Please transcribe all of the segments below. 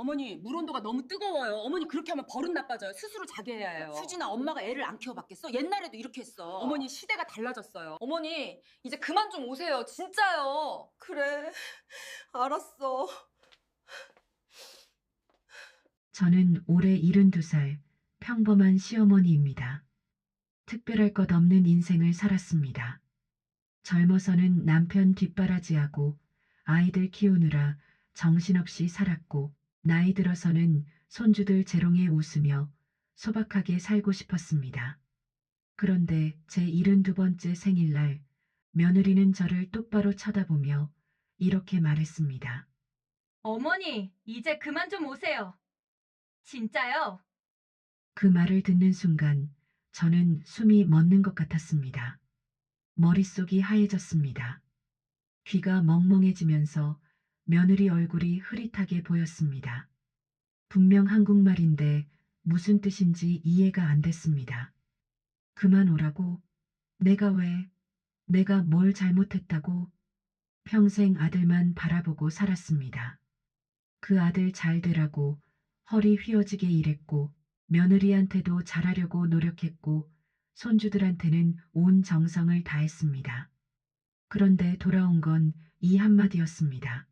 어머니, 물 온도가 너무 뜨거워요. 어머니 그렇게 하면 버릇 나빠져요. 스스로 자게 해야 해요. 수진아, 엄마가 애를 안 키워봤겠어? 옛날에도 이렇게 했어. 어머니 시대가 달라졌어요. 어머니, 이제 그만 좀 오세요. 진짜요. 그래, 알았어. 저는 올해 72살 평범한 시어머니입니다. 특별할 것 없는 인생을 살았습니다. 젊어서는 남편 뒷바라지하고 아이들 키우느라 정신없이 살았고, 나이 들어서는 손주들 재롱에 웃으며 소박하게 살고 싶었습니다. 그런데 제 72번째 생일날 며느리는 저를 똑바로 쳐다보며 이렇게 말했습니다. 어머니, 이제 그만 좀 오세요. 진짜요. 그 말을 듣는 순간 저는 숨이 멎는 것 같았습니다. 머릿속이 하얘졌습니다. 귀가 멍멍해지면서 며느리 얼굴이 흐릿하게 보였습니다. 분명 한국말인데 무슨 뜻인지 이해가 안 됐습니다. 그만 오라고? 내가 왜? 내가 뭘 잘못했다고? 평생 아들만 바라보고 살았습니다. 그 아들 잘 되라고 허리 휘어지게 일했고, 며느리한테도 잘하려고 노력했고, 손주들한테는 온 정성을 다했습니다. 그런데 돌아온 건 이 한마디였습니다.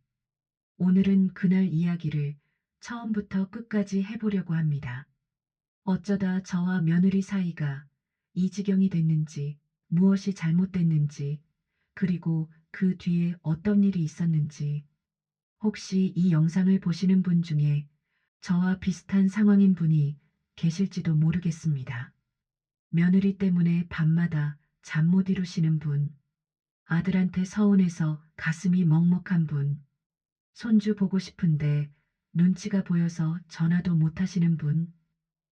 오늘은 그날 이야기를 처음부터 끝까지 해보려고 합니다. 어쩌다 저와 며느리 사이가 이 지경이 됐는지, 무엇이 잘못됐는지, 그리고 그 뒤에 어떤 일이 있었는지. 혹시 이 영상을 보시는 분 중에 저와 비슷한 상황인 분이 계실지도 모르겠습니다. 며느리 때문에 밤마다 잠 못 이루시는 분, 아들한테 서운해서 가슴이 먹먹한 분, 손주 보고 싶은데 눈치가 보여서 전화도 못 하시는 분,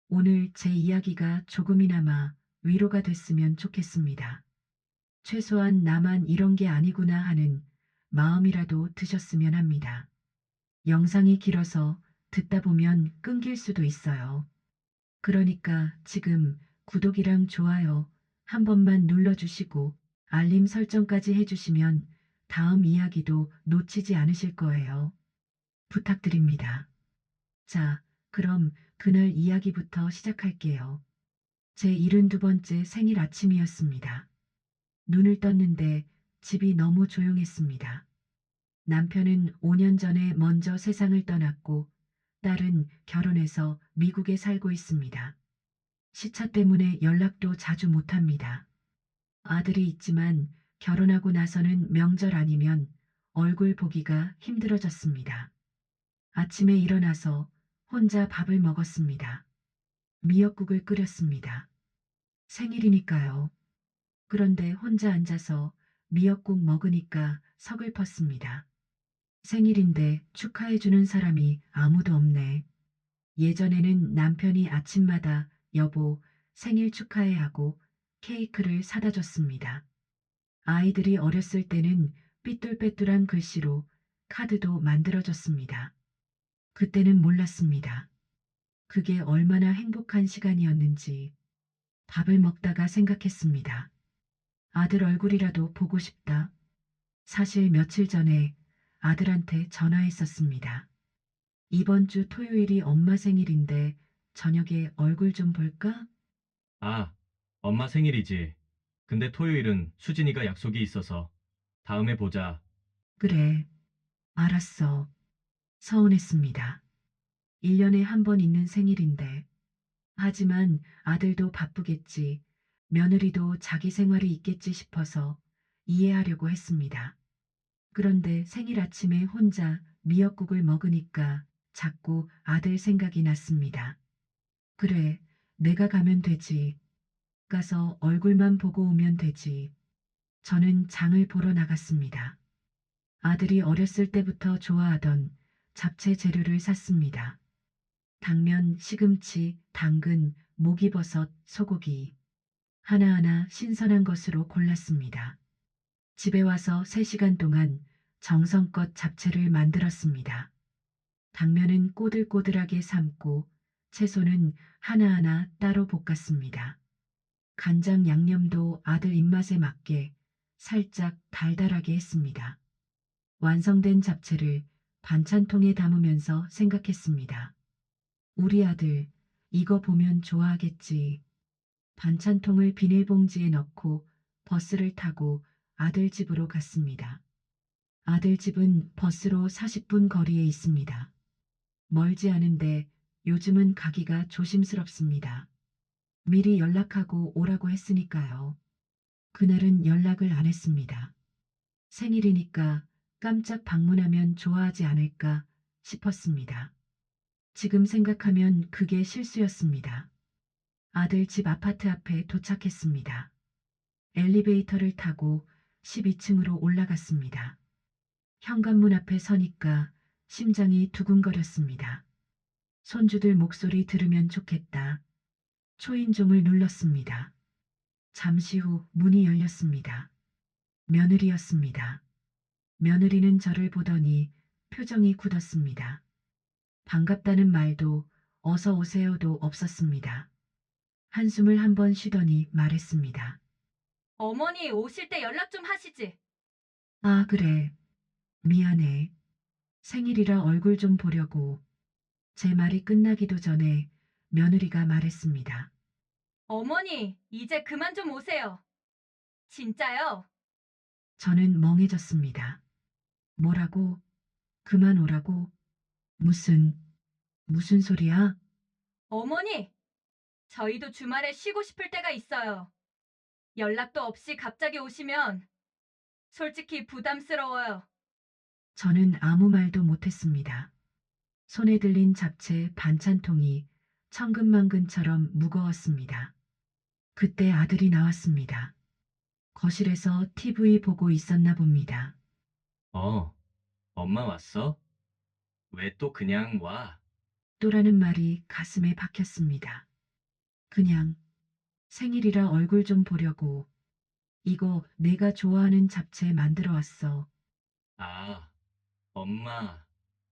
오늘 제 이야기가 조금이나마 위로가 됐으면 좋겠습니다. 최소한 나만 이런 게 아니구나 하는 마음이라도 드셨으면 합니다. 영상이 길어서 듣다 보면 끊길 수도 있어요. 그러니까 지금 구독이랑 좋아요 한 번만 눌러주시고 알림 설정까지 해주시면 다음 이야기도 놓치지 않으실 거예요. 부탁드립니다. 자, 그럼 그날 이야기부터 시작할게요. 제 72번째 생일 아침이었습니다. 눈을 떴는데 집이 너무 조용했습니다. 남편은 5년 전에 먼저 세상을 떠났고, 딸은 결혼해서 미국에 살고 있습니다. 시차 때문에 연락도 자주 못합니다. 아들이 있지만 결혼하고 나서는 명절 아니면 얼굴 보기가 힘들어졌습니다. 아침에 일어나서 혼자 밥을 먹었습니다. 미역국을 끓였습니다. 생일이니까요. 그런데 혼자 앉아서 미역국 먹으니까 서글펐습니다. 생일인데 축하해주는 사람이 아무도 없네. 예전에는 남편이 아침마다 여보, 생일 축하해 하고 케이크를 사다 줬습니다. 아이들이 어렸을 때는 삐뚤빼뚤한 글씨로 카드도 만들어줬습니다. 그때는 몰랐습니다. 그게 얼마나 행복한 시간이었는지. 밥을 먹다가 생각했습니다. 아들 얼굴이라도 보고 싶다. 사실 며칠 전에 아들한테 전화했었습니다. 이번 주 토요일이 엄마 생일인데 저녁에 얼굴 좀 볼까? 아, 엄마 생일이지. 근데 토요일은 수진이가 약속이 있어서 다음에 보자. 그래, 알았어. 서운했습니다. 1년에 한 번 있는 생일인데. 하지만 아들도 바쁘겠지, 며느리도 자기 생활이 있겠지 싶어서 이해하려고 했습니다. 그런데 생일 아침에 혼자 미역국을 먹으니까 자꾸 아들 생각이 났습니다. 그래, 내가 가면 되지. 가서 얼굴만 보고 오면 되지. 저는 장을 보러 나갔습니다. 아들이 어렸을 때부터 좋아하던 잡채 재료를 샀습니다. 당면, 시금치, 당근, 목이버섯, 소고기. 하나하나 신선한 것으로 골랐습니다. 집에 와서 3시간 동안 정성껏 잡채를 만들었습니다. 당면은 꼬들꼬들하게 삶고 채소는 하나하나 따로 볶았습니다. 간장 양념도 아들 입맛에 맞게 살짝 달달하게 했습니다. 완성된 잡채를 반찬통에 담으면서 생각했습니다. 우리 아들, 이거 보면 좋아하겠지. 반찬통을 비닐봉지에 넣고 버스를 타고 아들 집으로 갔습니다. 아들 집은 버스로 40분 거리에 있습니다. 멀지 않은데 요즘은 가기가 조심스럽습니다. 미리 연락하고 오라고 했으니까요. 그날은 연락을 안 했습니다. 생일이니까 깜짝 방문하면 좋아하지 않을까 싶었습니다. 지금 생각하면 그게 실수였습니다. 아들 집 아파트 앞에 도착했습니다. 엘리베이터를 타고 12층으로 올라갔습니다. 현관문 앞에 서니까 심장이 두근거렸습니다. 손주들 목소리 들으면 좋겠다. 초인종을 눌렀습니다. 잠시 후 문이 열렸습니다. 며느리였습니다. 며느리는 저를 보더니 표정이 굳었습니다. 반갑다는 말도 어서 오세요도 없었습니다. 한숨을 한 번 쉬더니 말했습니다. 어머니 오실 때 연락 좀 하시지. 아, 그래. 미안해. 생일이라 얼굴 좀 보려고. 제 말이 끝나기도 전에 며느리가 말했습니다. 어머니, 이제 그만 좀 오세요. 진짜요? 저는 멍해졌습니다. 뭐라고? 그만 오라고? 무슨 소리야? 어머니, 저희도 주말에 쉬고 싶을 때가 있어요. 연락도 없이 갑자기 오시면 솔직히 부담스러워요. 저는 아무 말도 못했습니다. 손에 들린 잡채 반찬통이 천근만근처럼 무거웠습니다. 그때 아들이 나왔습니다. 거실에서 TV 보고 있었나 봅니다. 엄마 왔어? 왜 또 그냥 와? 또라는 말이 가슴에 박혔습니다. 그냥 생일이라 얼굴 좀 보려고. 이거 내가 좋아하는 잡채 만들어 왔어. 아, 엄마,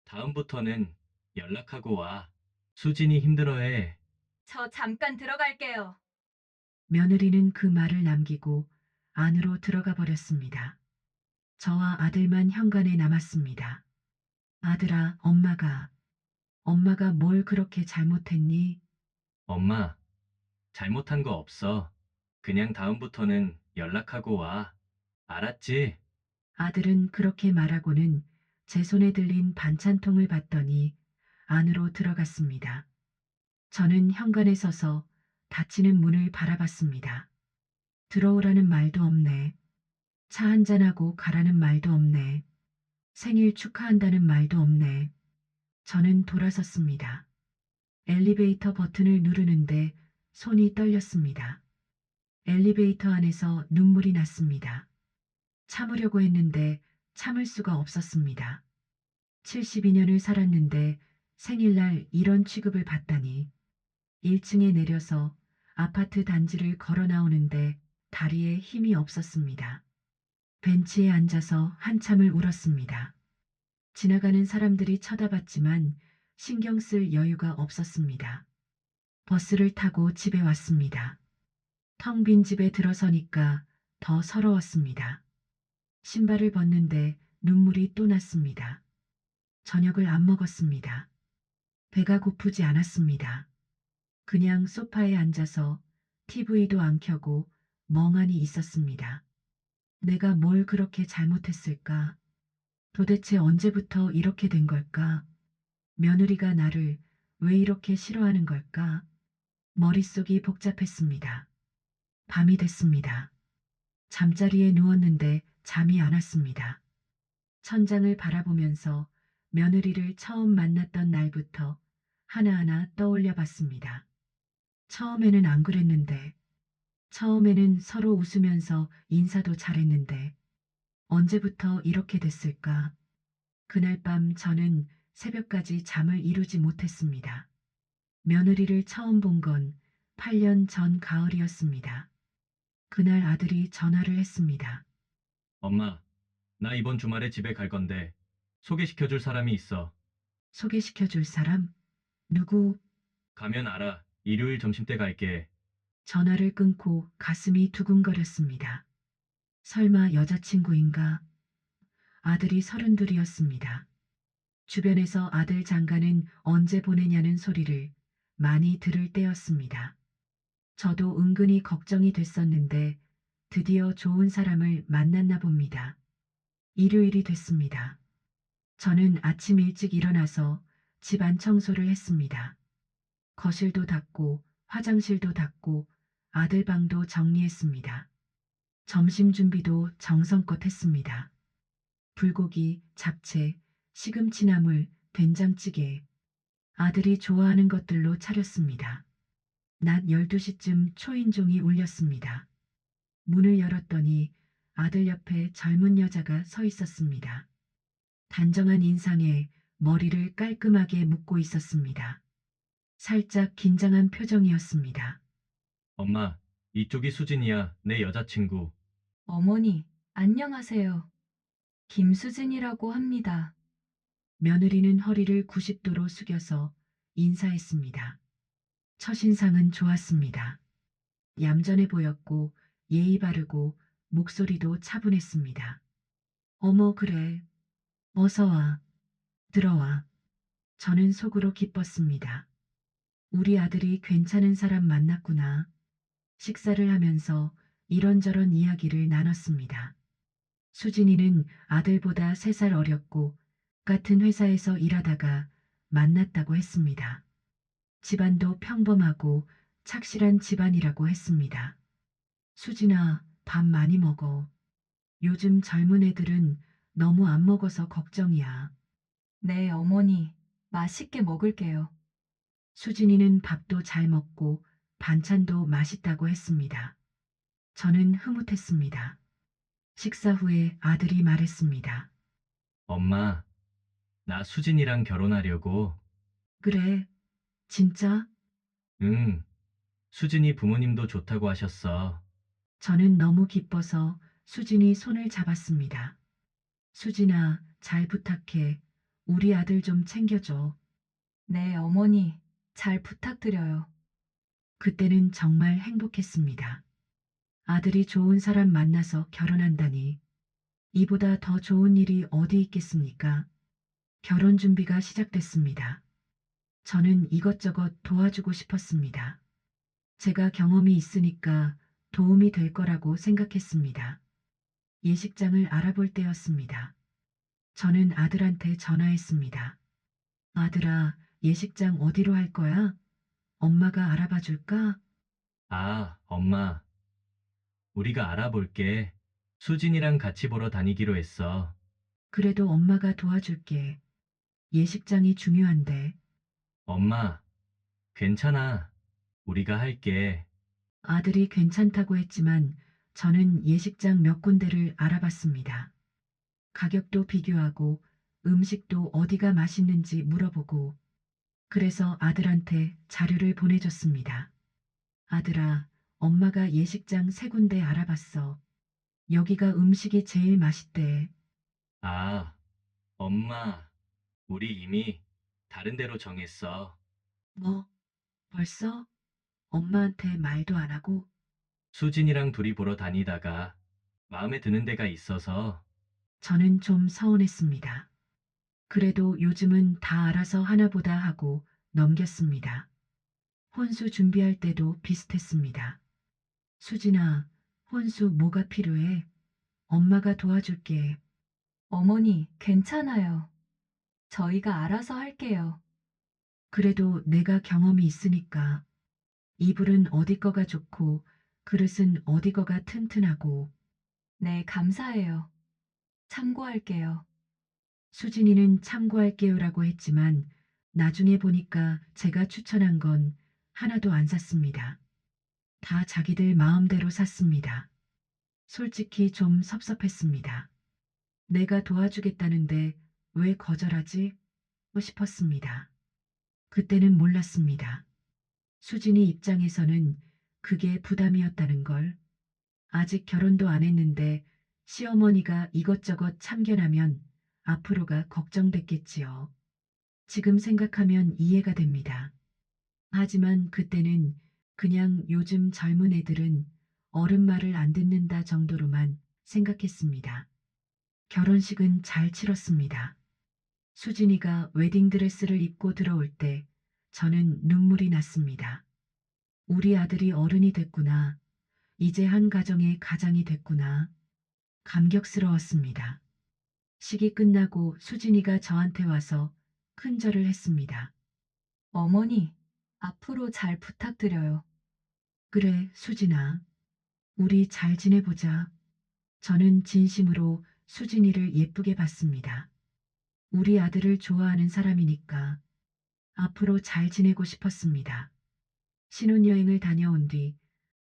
다음부터는 연락하고 와. 수진이 힘들어해. 저 잠깐 들어갈게요. 며느리는 그 말을 남기고 안으로 들어가 버렸습니다. 저와 아들만 현관에 남았습니다. 아들아, 엄마가 뭘 그렇게 잘못했니? 엄마, 잘못한 거 없어. 그냥 다음부터는 연락하고 와. 알았지? 아들은 그렇게 말하고는 제 손에 들린 반찬통을 받더니 안으로 들어갔습니다. 저는 현관에 서서 닫히는 문을 바라봤습니다. 들어오라는 말도 없네. 차 한잔하고 가라는 말도 없네. 생일 축하한다는 말도 없네. 저는 돌아섰습니다. 엘리베이터 버튼을 누르는데 손이 떨렸습니다. 엘리베이터 안에서 눈물이 났습니다. 참으려고 했는데 참을 수가 없었습니다. 72년을 살았는데 생일날 이런 취급을 받다니. 1층에 내려서 아파트 단지를 걸어 나오는데 다리에 힘이 없었습니다. 벤치에 앉아서 한참을 울었습니다. 지나가는 사람들이 쳐다봤지만 신경 쓸 여유가 없었습니다. 버스를 타고 집에 왔습니다. 텅 빈 집에 들어서니까 더 서러웠습니다. 신발을 벗는데 눈물이 또 났습니다. 저녁을 안 먹었습니다. 배가 고프지 않았습니다. 그냥 소파에 앉아서 TV도 안 켜고 멍하니 있었습니다. 내가 뭘 그렇게 잘못했을까? 도대체 언제부터 이렇게 된 걸까? 며느리가 나를 왜 이렇게 싫어하는 걸까? 머릿속이 복잡했습니다. 밤이 됐습니다. 잠자리에 누웠는데 잠이 안 왔습니다. 천장을 바라보면서 며느리를 처음 만났던 날부터 하나하나 떠올려 봤습니다. 처음에는 안 그랬는데, 처음에는 서로 웃으면서 인사도 잘했는데, 언제부터 이렇게 됐을까? 그날 밤 저는 새벽까지 잠을 이루지 못했습니다. 며느리를 처음 본 건 8년 전 가을이었습니다. 그날 아들이 전화를 했습니다. 엄마, 나 이번 주말에 집에 갈 건데 소개시켜줄 사람이 있어. 소개시켜 줄 사람? 누구? 가면 알아. 일요일 점심때 갈게. 전화를 끊고 가슴이 두근거렸습니다. 설마 여자친구인가? 아들이 32이었습니다. 주변에서 아들 장가는 언제 보내냐는 소리를 많이 들을 때였습니다. 저도 은근히 걱정이 됐었는데 드디어 좋은 사람을 만났나 봅니다. 일요일이 됐습니다. 저는 아침 일찍 일어나서 집안 청소를 했습니다. 거실도 닦고 화장실도 닦고 아들 방도 정리했습니다. 점심 준비도 정성껏 했습니다. 불고기, 잡채, 시금치나물, 된장찌개, 아들이 좋아하는 것들로 차렸습니다. 낮 12시쯤 초인종이 울렸습니다. 문을 열었더니 아들 옆에 젊은 여자가 서 있었습니다. 단정한 인상에 머리를 깔끔하게 묶고 있었습니다. 살짝 긴장한 표정이었습니다. 엄마, 이쪽이 수진이야, 내 여자친구. 어머니, 안녕하세요. 김수진이라고 합니다. 며느리는 허리를 90도로 숙여서 인사했습니다. 첫인상은 좋았습니다. 얌전해 보였고 예의 바르고 목소리도 차분했습니다. 어머, 그래. 어서 와. 들어와. 저는 속으로 기뻤습니다. 우리 아들이 괜찮은 사람 만났구나. 식사를 하면서 이런저런 이야기를 나눴습니다. 수진이는 아들보다 3살 어렸고 같은 회사에서 일하다가 만났다고 했습니다. 집안도 평범하고 착실한 집안이라고 했습니다. 수진아, 밥 많이 먹어. 요즘 젊은 애들은 너무 안 먹어서 걱정이야. 네, 어머니. 맛있게 먹을게요. 수진이는 밥도 잘 먹고 반찬도 맛있다고 했습니다. 저는 흐뭇했습니다. 식사 후에 아들이 말했습니다. 엄마, 나 수진이랑 결혼하려고. 그래, 진짜? 응, 수진이 부모님도 좋다고 하셨어. 저는 너무 기뻐서 수진이 손을 잡았습니다. 수진아, 잘 부탁해. 우리 아들 좀 챙겨줘. 네, 어머니. 잘 부탁드려요. 그때는 정말 행복했습니다. 아들이 좋은 사람 만나서 결혼한다니. 이보다 더 좋은 일이 어디 있겠습니까? 결혼 준비가 시작됐습니다. 저는 이것저것 도와주고 싶었습니다. 제가 경험이 있으니까 도움이 될 거라고 생각했습니다. 예식장을 알아볼 때였습니다. 저는 아들한테 전화했습니다. 아들아, 예식장 어디로 할 거야? 엄마가 알아봐 줄까? 아, 엄마, 우리가 알아볼게. 수진이랑 같이 보러 다니기로 했어. 그래도 엄마가 도와줄게. 예식장이 중요한데. 엄마, 괜찮아. 우리가 할게. 아들이 괜찮다고 했지만 저는 예식장 몇 군데를 알아봤습니다. 가격도 비교하고 음식도 어디가 맛있는지 물어보고 그래서 아들한테 자료를 보내줬습니다. 아들아, 엄마가 예식장 3군데 알아봤어. 여기가 음식이 제일 맛있대. 아, 엄마, 우리 이미 다른 데로 정했어. 뭐, 벌써? 엄마한테 말도 안 하고? 수진이랑 둘이 보러 다니다가 마음에 드는 데가 있어서. 저는 좀 서운했습니다. 그래도 요즘은 다 알아서 하나보다 하고 넘겼습니다. 혼수 준비할 때도 비슷했습니다. 수진아, 혼수 뭐가 필요해? 엄마가 도와줄게. 어머니, 괜찮아요. 저희가 알아서 할게요. 그래도 내가 경험이 있으니까. 이불은 어디 거가 좋고 그릇은 어디 거가 튼튼하고. 네, 감사해요. 참고할게요. 수진이는 참고할게요라고 했지만 나중에 보니까 제가 추천한 건 하나도 안 샀습니다. 다 자기들 마음대로 샀습니다. 솔직히 좀 섭섭했습니다. 내가 도와주겠다는데 왜 거절하지? 싶었습니다. 그때는 몰랐습니다. 수진이 입장에서는 그게 부담이었다는 걸. 아직 결혼도 안 했는데 시어머니가 이것저것 참견하면 앞으로가 걱정됐겠지요. 지금 생각하면 이해가 됩니다. 하지만 그때는 그냥 요즘 젊은 애들은 어른 말을 안 듣는다 정도로만 생각했습니다. 결혼식은 잘 치렀습니다. 수진이가 웨딩드레스를 입고 들어올 때 저는 눈물이 났습니다. 우리 아들이 어른이 됐구나. 이제 한 가정의 가장이 됐구나. 감격스러웠습니다. 식이 끝나고 수진이가 저한테 와서 큰절을 했습니다. 어머니, 앞으로 잘 부탁드려요. 그래, 수진아. 우리 잘 지내보자. 저는 진심으로 수진이를 예쁘게 봤습니다. 우리 아들을 좋아하는 사람이니까 앞으로 잘 지내고 싶었습니다. 신혼여행을 다녀온 뒤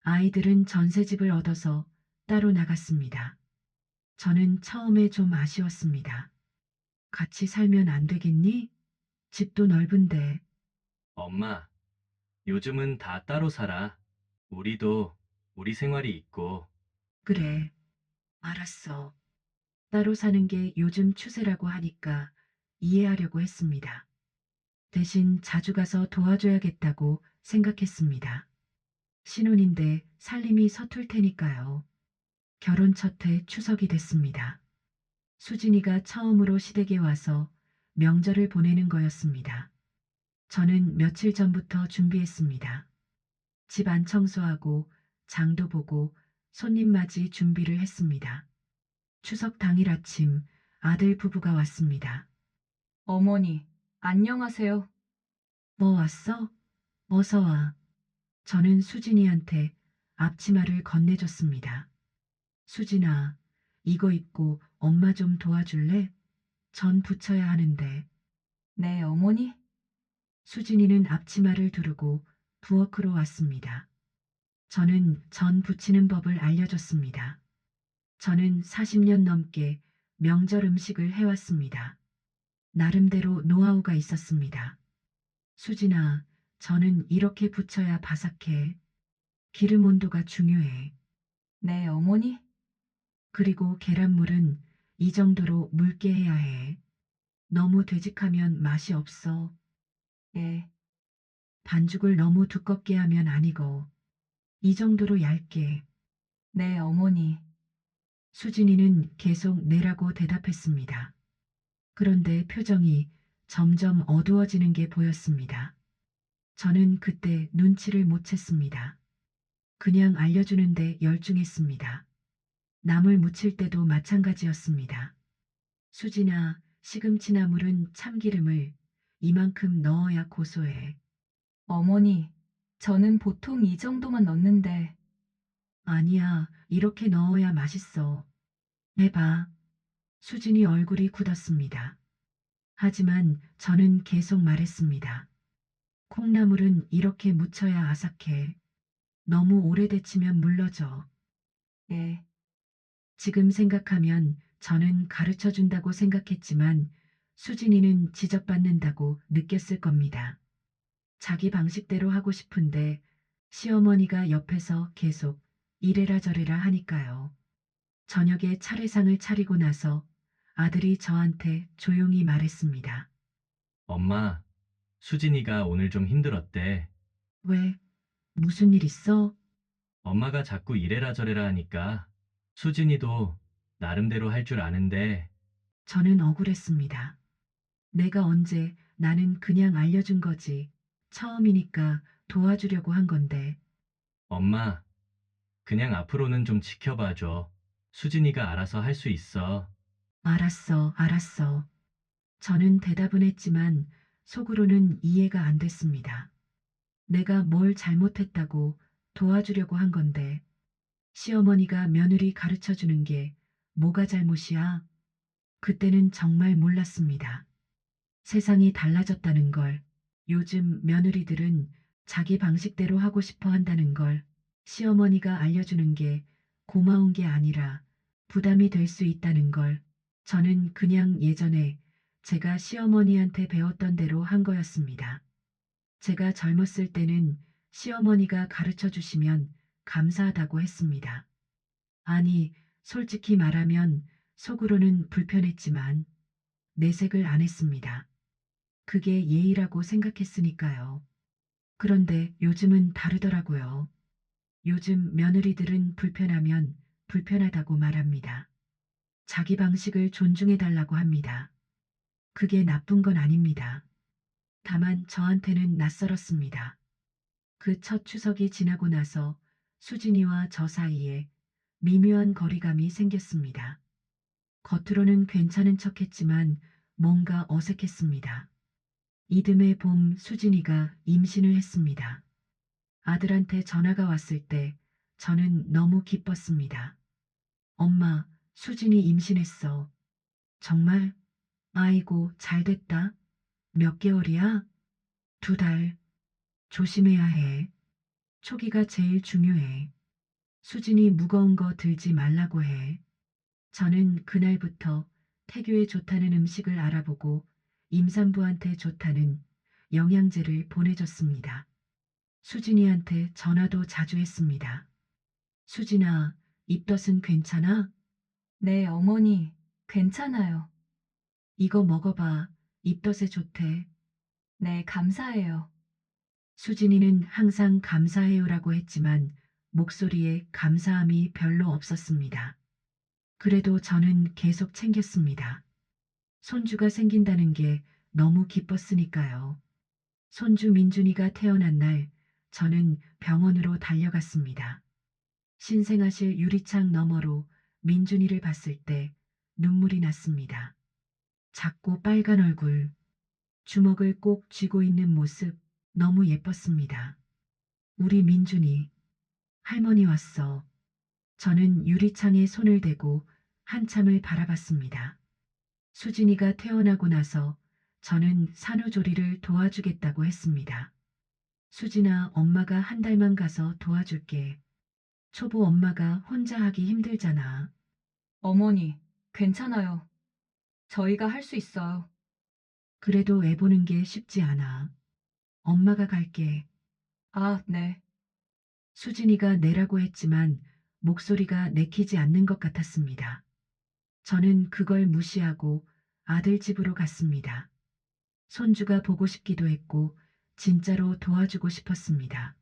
아이들은 전셋집을 얻어서 따로 나갔습니다. 저는 처음에 좀 아쉬웠습니다. 같이 살면 안 되겠니? 집도 넓은데. 엄마, 요즘은 다 따로 살아. 우리도 우리 생활이 있고. 그래, 알았어. 따로 사는 게 요즘 추세라고 하니까 이해하려고 했습니다. 대신 자주 가서 도와줘야겠다고 생각했습니다. 신혼인데 살림이 서툴 테니까요. 결혼 첫 해 추석이 됐습니다. 수진이가 처음으로 시댁에 와서 명절을 보내는 거였습니다. 저는 며칠 전부터 준비했습니다. 집 안 청소하고 장도 보고 손님 맞이 준비를 했습니다. 추석 당일 아침 아들 부부가 왔습니다. 어머니, 안녕하세요. 뭐 왔어? 어서 와. 저는 수진이한테 앞치마를 건네줬습니다. 수진아, 이거 입고 엄마 좀 도와줄래? 전 붙여야 하는데. 네, 어머니? 수진이는 앞치마를 두르고 부엌으로 왔습니다. 저는 전 붙이는 법을 알려줬습니다. 저는 40년 넘게 명절 음식을 해왔습니다. 나름대로 노하우가 있었습니다. 수진아, 저는 이렇게 붙여야 바삭해. 기름 온도가 중요해. 네, 어머니? 그리고 계란물은 이 정도로 묽게 해야 해. 너무 되직하면 맛이 없어. 예, 반죽을 너무 두껍게 하면 안 익어. 이 정도로 얇게. 네, 어머니. 수진이는 계속 내라고 대답했습니다. 그런데 표정이 점점 어두워지는 게 보였습니다. 저는 그때 눈치를 못 챘습니다. 그냥 알려주는데 열중했습니다. 나물 무칠 때도 마찬가지였습니다. 수진아, 시금치나물은 참기름을 이만큼 넣어야 고소해. 어머니, 저는 보통 이 정도만 넣는데, 아니야, 이렇게 넣어야 맛있어. 해봐. 수진이 얼굴이 굳었습니다. 하지만 저는 계속 말했습니다. 콩나물은 이렇게 무쳐야 아삭해. 너무 오래 데치면 물러져. 예, 지금 생각하면 저는 가르쳐 준다고 생각했지만 수진이는 지적받는다고 느꼈을 겁니다. 자기 방식대로 하고 싶은데 시어머니가 옆에서 계속 이래라 저래라 하니까요. 저녁에 차례상을 차리고 나서 아들이 저한테 조용히 말했습니다. 엄마, 수진이가 오늘 좀 힘들었대. 왜? 무슨 일 있어? 엄마가 자꾸 이래라 저래라 하니까 수진이도 나름대로 할 줄 아는데. 저는 억울했습니다. 내가 언제 나는 그냥 알려준 거지. 처음이니까 도와주려고 한 건데. 엄마, 그냥 앞으로는 좀 지켜봐줘. 수진이가 알아서 할 수 있어. 알았어, 알았어. 저는 대답은 했지만 속으로는 이해가 안 됐습니다. 내가 뭘 잘못했다고 도와주려고 한 건데. 시어머니가 며느리 가르쳐 주는 게 뭐가 잘못이야? 그때는 정말 몰랐습니다. 세상이 달라졌다는 걸, 요즘 며느리들은 자기 방식대로 하고 싶어 한다는 걸 시어머니가 알려주는 게 고마운 게 아니라 부담이 될 수 있다는 걸 저는 그냥 예전에 제가 시어머니한테 배웠던 대로 한 거였습니다. 제가 젊었을 때는 시어머니가 가르쳐 주시면 감사하다고 했습니다. 아니, 솔직히 말하면 속으로는 불편했지만 내색을 안 했습니다. 그게 예의라고 생각했으니까요. 그런데 요즘은 다르더라고요. 요즘 며느리들은 불편하면 불편하다고 말합니다. 자기 방식을 존중해 달라고 합니다. 그게 나쁜 건 아닙니다. 다만 저한테는 낯설었습니다. 그 첫 추석이 지나고 나서 수진이와 저 사이에 미묘한 거리감이 생겼습니다. 겉으로는 괜찮은 척했지만 뭔가 어색했습니다. 이듬해 봄 수진이가 임신을 했습니다. 아들한테 전화가 왔을 때 저는 너무 기뻤습니다. 엄마, 수진이 임신했어. 정말? 아이고, 잘 됐다. 몇 개월이야? 2달. 조심해야 해. 초기가 제일 중요해. 수진이 무거운 거 들지 말라고 해. 저는 그날부터 태교에 좋다는 음식을 알아보고 임산부한테 좋다는 영양제를 보내줬습니다. 수진이한테 전화도 자주 했습니다. 수진아, 입덧은 괜찮아? 네, 어머니. 괜찮아요. 이거 먹어봐. 입덧에 좋대. 네, 감사해요. 수진이는 항상 감사해요라고 했지만 목소리에 감사함이 별로 없었습니다. 그래도 저는 계속 챙겼습니다. 손주가 생긴다는 게 너무 기뻤으니까요. 손주 민준이가 태어난 날 저는 병원으로 달려갔습니다. 신생아실 유리창 너머로 민준이를 봤을 때 눈물이 났습니다. 작고 빨간 얼굴, 주먹을 꼭 쥐고 있는 모습 너무 예뻤습니다. 우리 민준이, 할머니 왔어. 저는 유리창에 손을 대고 한참을 바라봤습니다. 수진이가 태어나고 나서 저는 산후조리를 도와주겠다고 했습니다. 수진아, 엄마가 한 달만 가서 도와줄게. 초보 엄마가 혼자 하기 힘들잖아. 어머니, 괜찮아요. 저희가 할 수 있어요. 그래도 애 보는 게 쉽지 않아. 엄마가 갈게. 아, 네. 수진이가 내라고 했지만 목소리가 내키지 않는 것 같았습니다. 저는 그걸 무시하고 아들 집으로 갔습니다. 손주가 보고 싶기도 했고 진짜로 도와주고 싶었습니다.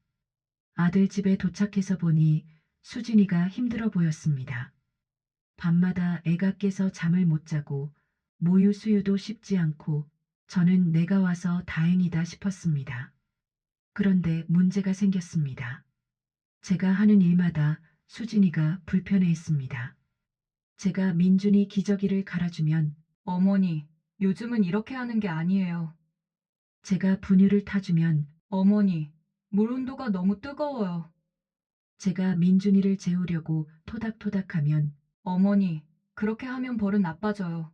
아들 집에 도착해서 보니 수진이가 힘들어 보였습니다. 밤마다 애가 깨서 잠을 못 자고 모유 수유도 쉽지 않고 저는 내가 와서 다행이다 싶었습니다. 그런데 문제가 생겼습니다. 제가 하는 일마다 수진이가 불편해했습니다. 제가 민준이 기저귀를 갈아주면 어머니, 요즘은 이렇게 하는 게 아니에요. 제가 분유를 타주면 어머니, 물 온도가 너무 뜨거워요. 제가 민준이를 재우려고 토닥토닥하면 어머니, 그렇게 하면 버릇 나빠져요.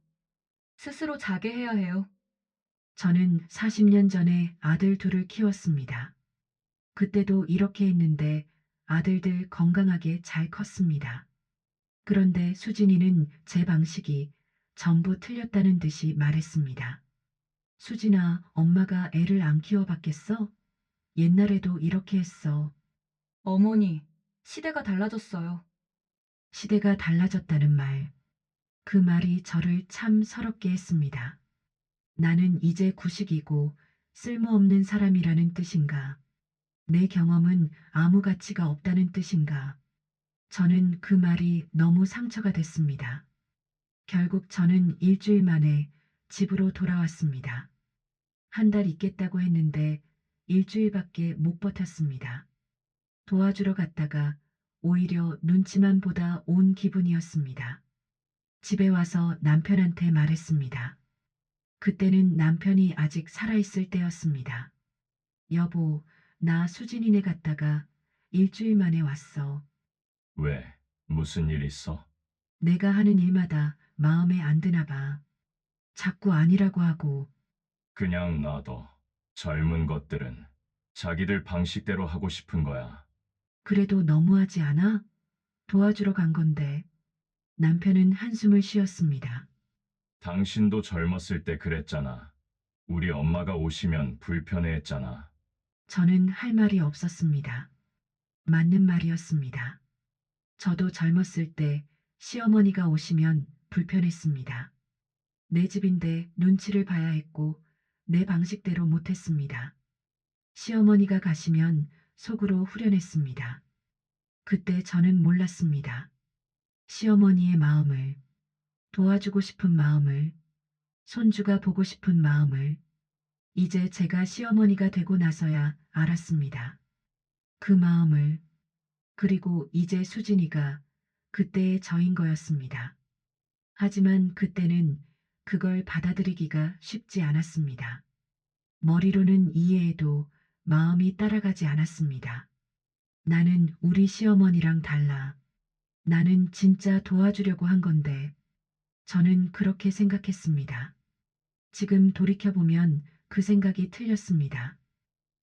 스스로 자게 해야 해요. 저는 40년 전에 아들 둘을 키웠습니다. 그때도 이렇게 했는데 아들들 건강하게 잘 컸습니다. 그런데 수진이는 제 방식이 전부 틀렸다는 듯이 말했습니다. 수진아, 엄마가 애를 안 키워봤겠어? 옛날에도 이렇게 했어. 어머니, 시대가 달라졌어요. 시대가 달라졌다는 말. 그 말이 저를 참 서럽게 했습니다. 나는 이제 구식이고 쓸모없는 사람이라는 뜻인가? 내 경험은 아무 가치가 없다는 뜻인가? 저는 그 말이 너무 상처가 됐습니다. 결국 저는 일주일 만에 집으로 돌아왔습니다. 한 달 있겠다고 했는데 일주일밖에 못 버텼습니다. 도와주러 갔다가 오히려 눈치만 보다 온 기분이었습니다. 집에 와서 남편한테 말했습니다. 그때는 남편이 아직 살아있을 때였습니다. 여보, 나 수진이네 갔다가 일주일 만에 왔어. 왜? 무슨 일 있어? 내가 하는 일마다 마음에 안 드나 봐. 자꾸 아니라고 하고 그냥 놔둬. 젊은 것들은 자기들 방식대로 하고 싶은 거야. 그래도 너무하지 않아? 도와주러 간 건데. 남편은 한숨을 쉬었습니다. 당신도 젊었을 때 그랬잖아. 우리 엄마가 오시면 불편해했잖아. 저는 할 말이 없었습니다. 맞는 말이었습니다. 저도 젊었을 때 시어머니가 오시면 불편했습니다. 내 집인데 눈치를 봐야 했고 내 방식대로 못했습니다. 시어머니가 가시면 속으로 후련했습니다. 그때 저는 몰랐습니다. 시어머니의 마음을, 도와주고 싶은 마음을, 손주가 보고 싶은 마음을 이제 제가 시어머니가 되고 나서야 알았습니다. 그 마음을, 그리고 이제 수진이가 그때의 저인 거였습니다. 하지만 그때는 그걸 받아들이기가 쉽지 않았습니다. 머리로는 이해해도 마음이 따라가지 않았습니다. 나는 우리 시어머니랑 달라. 나는 진짜 도와주려고 한 건데, 저는 그렇게 생각했습니다. 지금 돌이켜보면 그 생각이 틀렸습니다.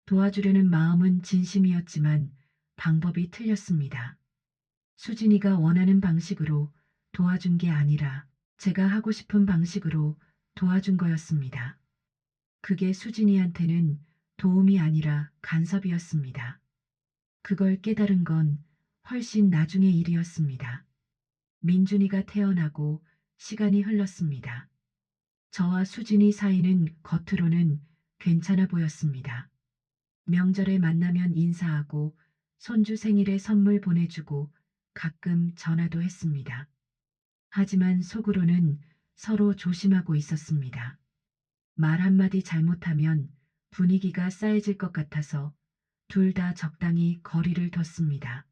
도와주려는 마음은 진심이었지만 방법이 틀렸습니다. 수진이가 원하는 방식으로 도와준 게 아니라 제가 하고 싶은 방식으로 도와준 거였습니다. 그게 수진이한테는 도움이 아니라 간섭이었습니다. 그걸 깨달은 건 훨씬 나중의 일이었습니다. 민준이가 태어나고 시간이 흘렀습니다. 저와 수진이 사이는 겉으로는 괜찮아 보였습니다. 명절에 만나면 인사하고 손주 생일에 선물 보내주고 가끔 전화도 했습니다. 하지만 속으로는 서로 조심하고 있었습니다. 말 한마디 잘못하면 분위기가 싸해질 것 같아서 둘 다 적당히 거리를 뒀습니다.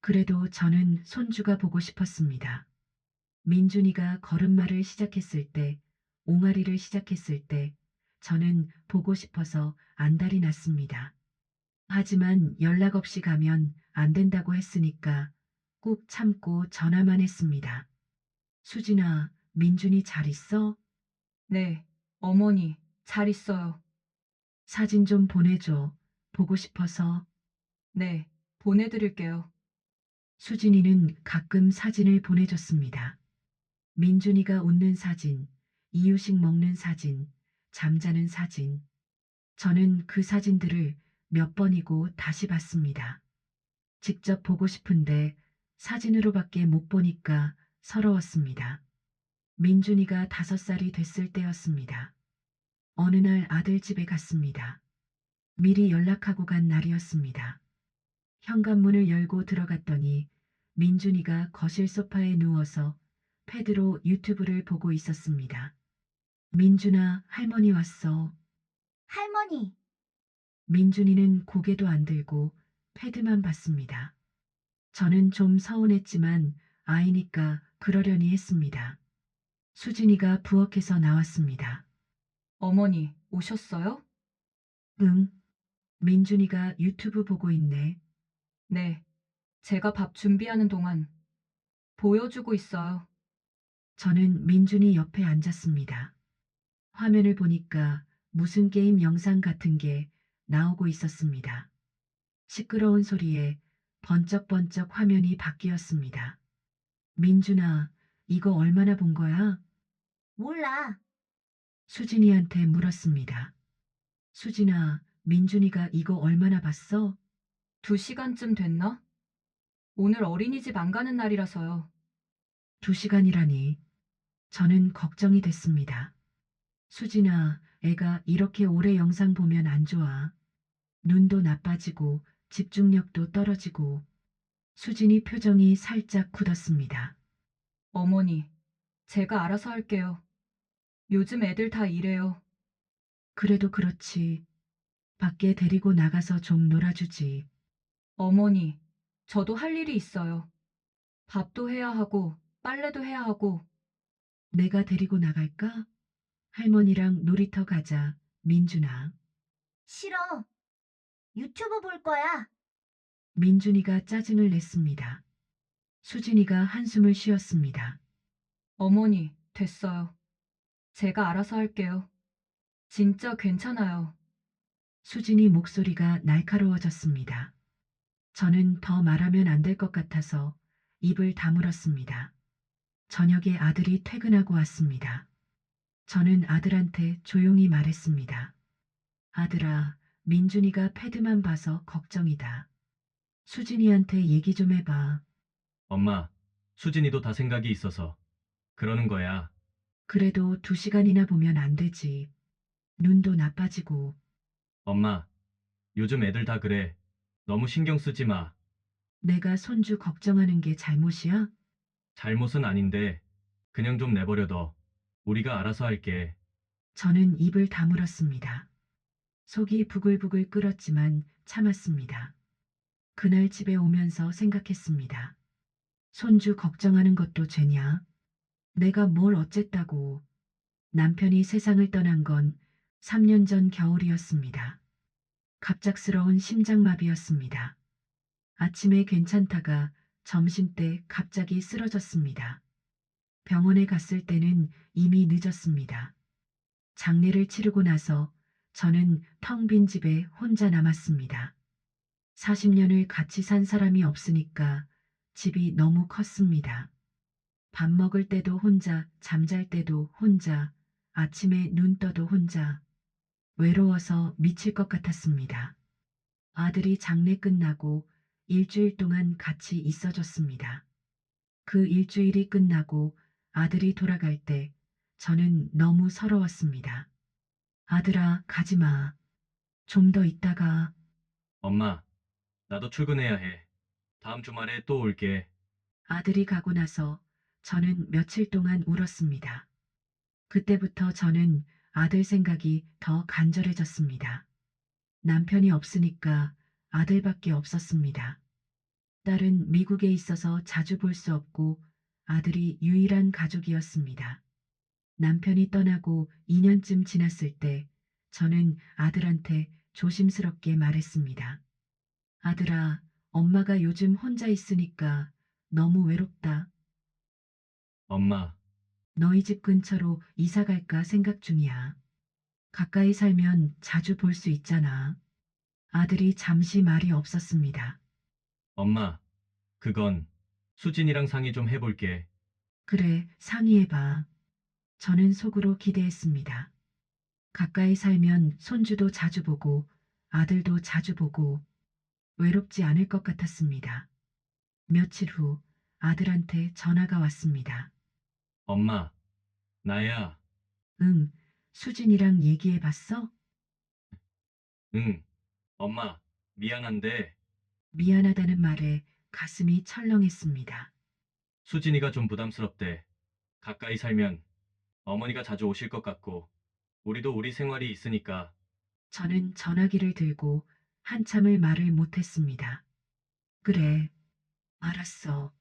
그래도 저는 손주가 보고 싶었습니다. 민준이가 걸음마를 시작했을 때, 옹알이를 시작했을 때, 저는 보고 싶어서 안달이 났습니다. 하지만 연락 없이 가면 안 된다고 했으니까 꾹 참고 전화만 했습니다. 수진아, 민준이 잘 있어? 네, 어머니, 잘 있어요. 사진 좀 보내줘. 보고 싶어서. 네, 보내드릴게요. 수진이는 가끔 사진을 보내줬습니다. 민준이가 웃는 사진, 이유식 먹는 사진, 잠자는 사진. 저는 그 사진들을 몇 번이고 다시 봤습니다. 직접 보고 싶은데 사진으로밖에 못 보니까 서러웠습니다. 민준이가 5살이 됐을 때였습니다. 어느 날 아들 집에 갔습니다. 미리 연락하고 간 날이었습니다. 현관문을 열고 들어갔더니 민준이가 거실 소파에 누워서 패드로 유튜브를 보고 있었습니다. 민준아, 할머니 왔어. 할머니, 민준이는 고개도 안 들고 패드만 봤습니다. 저는 좀 서운했지만 아이니까 그러려니 했습니다. 수진이가 부엌에서 나왔습니다. 어머니, 오셨어요? 응? 민준이가 유튜브 보고 있네. 네, 제가 밥 준비하는 동안 보여주고 있어요. 저는 민준이 옆에 앉았습니다. 화면을 보니까 무슨 게임 영상 같은 게 나오고 있었습니다. 시끄러운 소리에 번쩍번쩍 화면이 바뀌었습니다. 민준아, 이거 얼마나 본 거야? 몰라. 수진이한테 물었습니다. 수진아, 민준이가 이거 얼마나 봤어? 2시간쯤 됐나? 오늘 어린이집 안 가는 날이라서요. 2시간이라니. 저는 걱정이 됐습니다. 수진아, 애가 이렇게 오래 영상 보면 안 좋아. 눈도 나빠지고 집중력도 떨어지고. 수진이 표정이 살짝 굳었습니다. 어머니, 제가 알아서 할게요. 요즘 애들 다 이래요. 그래도 그렇지. 밖에 데리고 나가서 좀 놀아주지. 어머니, 저도 할 일이 있어요. 밥도 해야 하고, 빨래도 해야 하고, 내가 데리고 나갈까? 할머니랑 놀이터 가자, 민준아. 싫어. 유튜브 볼 거야. 민준이가 짜증을 냈습니다. 수진이가 한숨을 쉬었습니다. 어머니, 됐어요. 제가 알아서 할게요. 진짜 괜찮아요. 수진이 목소리가 날카로워졌습니다. 저는 더 말하면 안 될 것 같아서 입을 다물었습니다. 저녁에 아들이 퇴근하고 왔습니다. 저는 아들한테 조용히 말했습니다. 아들아, 민준이가 패드만 봐서 걱정이다. 수진이한테 얘기 좀 해봐. 엄마, 수진이도 다 생각이 있어서 그러는 거야. 그래도 2시간이나 보면 안 되지. 눈도 나빠지고. 엄마, 요즘 애들 다 그래. 너무 신경 쓰지 마. 내가 손주 걱정하는 게 잘못이야? 잘못은 아닌데 그냥 좀 내버려둬. 우리가 알아서 할게. 저는 입을 다물었습니다. 속이 부글부글 끓었지만 참았습니다. 그날 집에 오면서 생각했습니다. 손주 걱정하는 것도 죄냐? 내가 뭘 어쨌다고. 남편이 세상을 떠난 건 3년 전 겨울이었습니다. 갑작스러운 심장마비였습니다. 아침에 괜찮다가 점심때 갑자기 쓰러졌습니다. 병원에 갔을 때는 이미 늦었습니다. 장례를 치르고 나서 저는 텅 빈 집에 혼자 남았습니다. 40년을 같이 산 사람이 없으니까 집이 너무 컸습니다. 밥 먹을 때도 혼자, 잠잘 때도 혼자, 아침에 눈 떠도 혼자. 외로워서 미칠 것 같았습니다. 아들이 장례 끝나고 일주일 동안 같이 있어줬습니다. 그 일주일이 끝나고 아들이 돌아갈 때 저는 너무 서러웠습니다. 아들아, 가지 마. 좀 더 있다가. 엄마, 나도 출근해야 해. 다음 주말에 또 올게. 아들이 가고 나서 저는 며칠 동안 울었습니다. 그때부터 저는 아들 생각이 더 간절해졌습니다. 남편이 없으니까 아들밖에 없었습니다. 딸은 미국에 있어서 자주 볼 수 없고 아들이 유일한 가족이었습니다. 남편이 떠나고 2년쯤 지났을 때 저는 아들한테 조심스럽게 말했습니다. 아들아, 엄마가 요즘 혼자 있으니까 너무 외롭다. 엄마, 너희 집 근처로 이사 갈까 생각 중이야. 가까이 살면 자주 볼 수 있잖아. 아들이 잠시 말이 없었습니다. 엄마, 그건 수진이랑 상의 좀 해볼게. 그래, 상의해봐. 저는 속으로 기대했습니다. 가까이 살면 손주도 자주 보고 아들도 자주 보고 외롭지 않을 것 같았습니다. 며칠 후 아들한테 전화가 왔습니다. 엄마, 나야. 응, 수진이랑 얘기해봤어? 응. 엄마, 미안한데 미안하다는 말에 가슴이 철렁했습니다. 수진이가 좀 부담스럽대. 가까이 살면 어머니가 자주 오실 것 같고 우리도 우리 생활이 있으니까. 저는 전화기를 들고 한참을 말을 못했습니다. 그래, 알았어.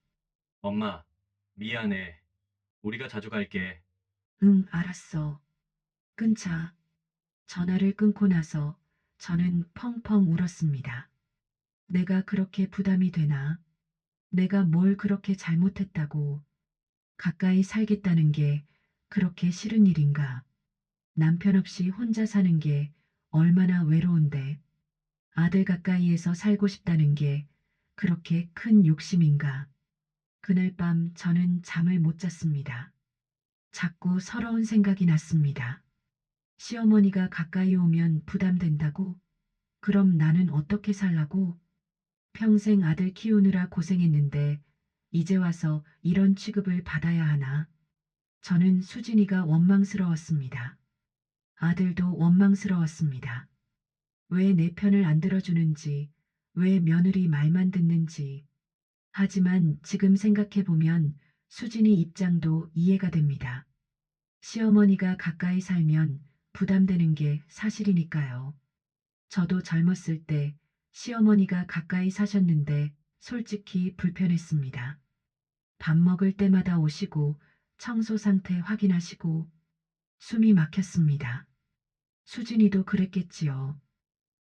엄마, 미안해. 우리가 자주 갈게. 응, 알았어. 끊자. 전화를 끊고 나서 저는 펑펑 울었습니다. 내가 그렇게 부담이 되나? 내가 뭘 그렇게 잘못했다고? 가까이 살겠다는 게 그렇게 싫은 일인가? 남편 없이 혼자 사는 게 얼마나 외로운데? 아들 가까이에서 살고 싶다는 게 그렇게 큰 욕심인가? 그날 밤 저는 잠을 못 잤습니다. 자꾸 서러운 생각이 났습니다. 시어머니가 가까이 오면 부담된다고? 그럼 나는 어떻게 살라고? 평생 아들 키우느라 고생했는데 이제 와서 이런 취급을 받아야 하나? 저는 수진이가 원망스러웠습니다. 아들도 원망스러웠습니다. 왜 내 편을 안 들어주는지, 왜 며느리 말만 듣는지. 하지만 지금 생각해보면 수진이 입장도 이해가 됩니다. 시어머니가 가까이 살면 부담되는 게 사실이니까요. 저도 젊었을 때 시어머니가 가까이 사셨는데 솔직히 불편했습니다. 밥 먹을 때마다 오시고 청소 상태 확인하시고 숨이 막혔습니다. 수진이도 그랬겠지요.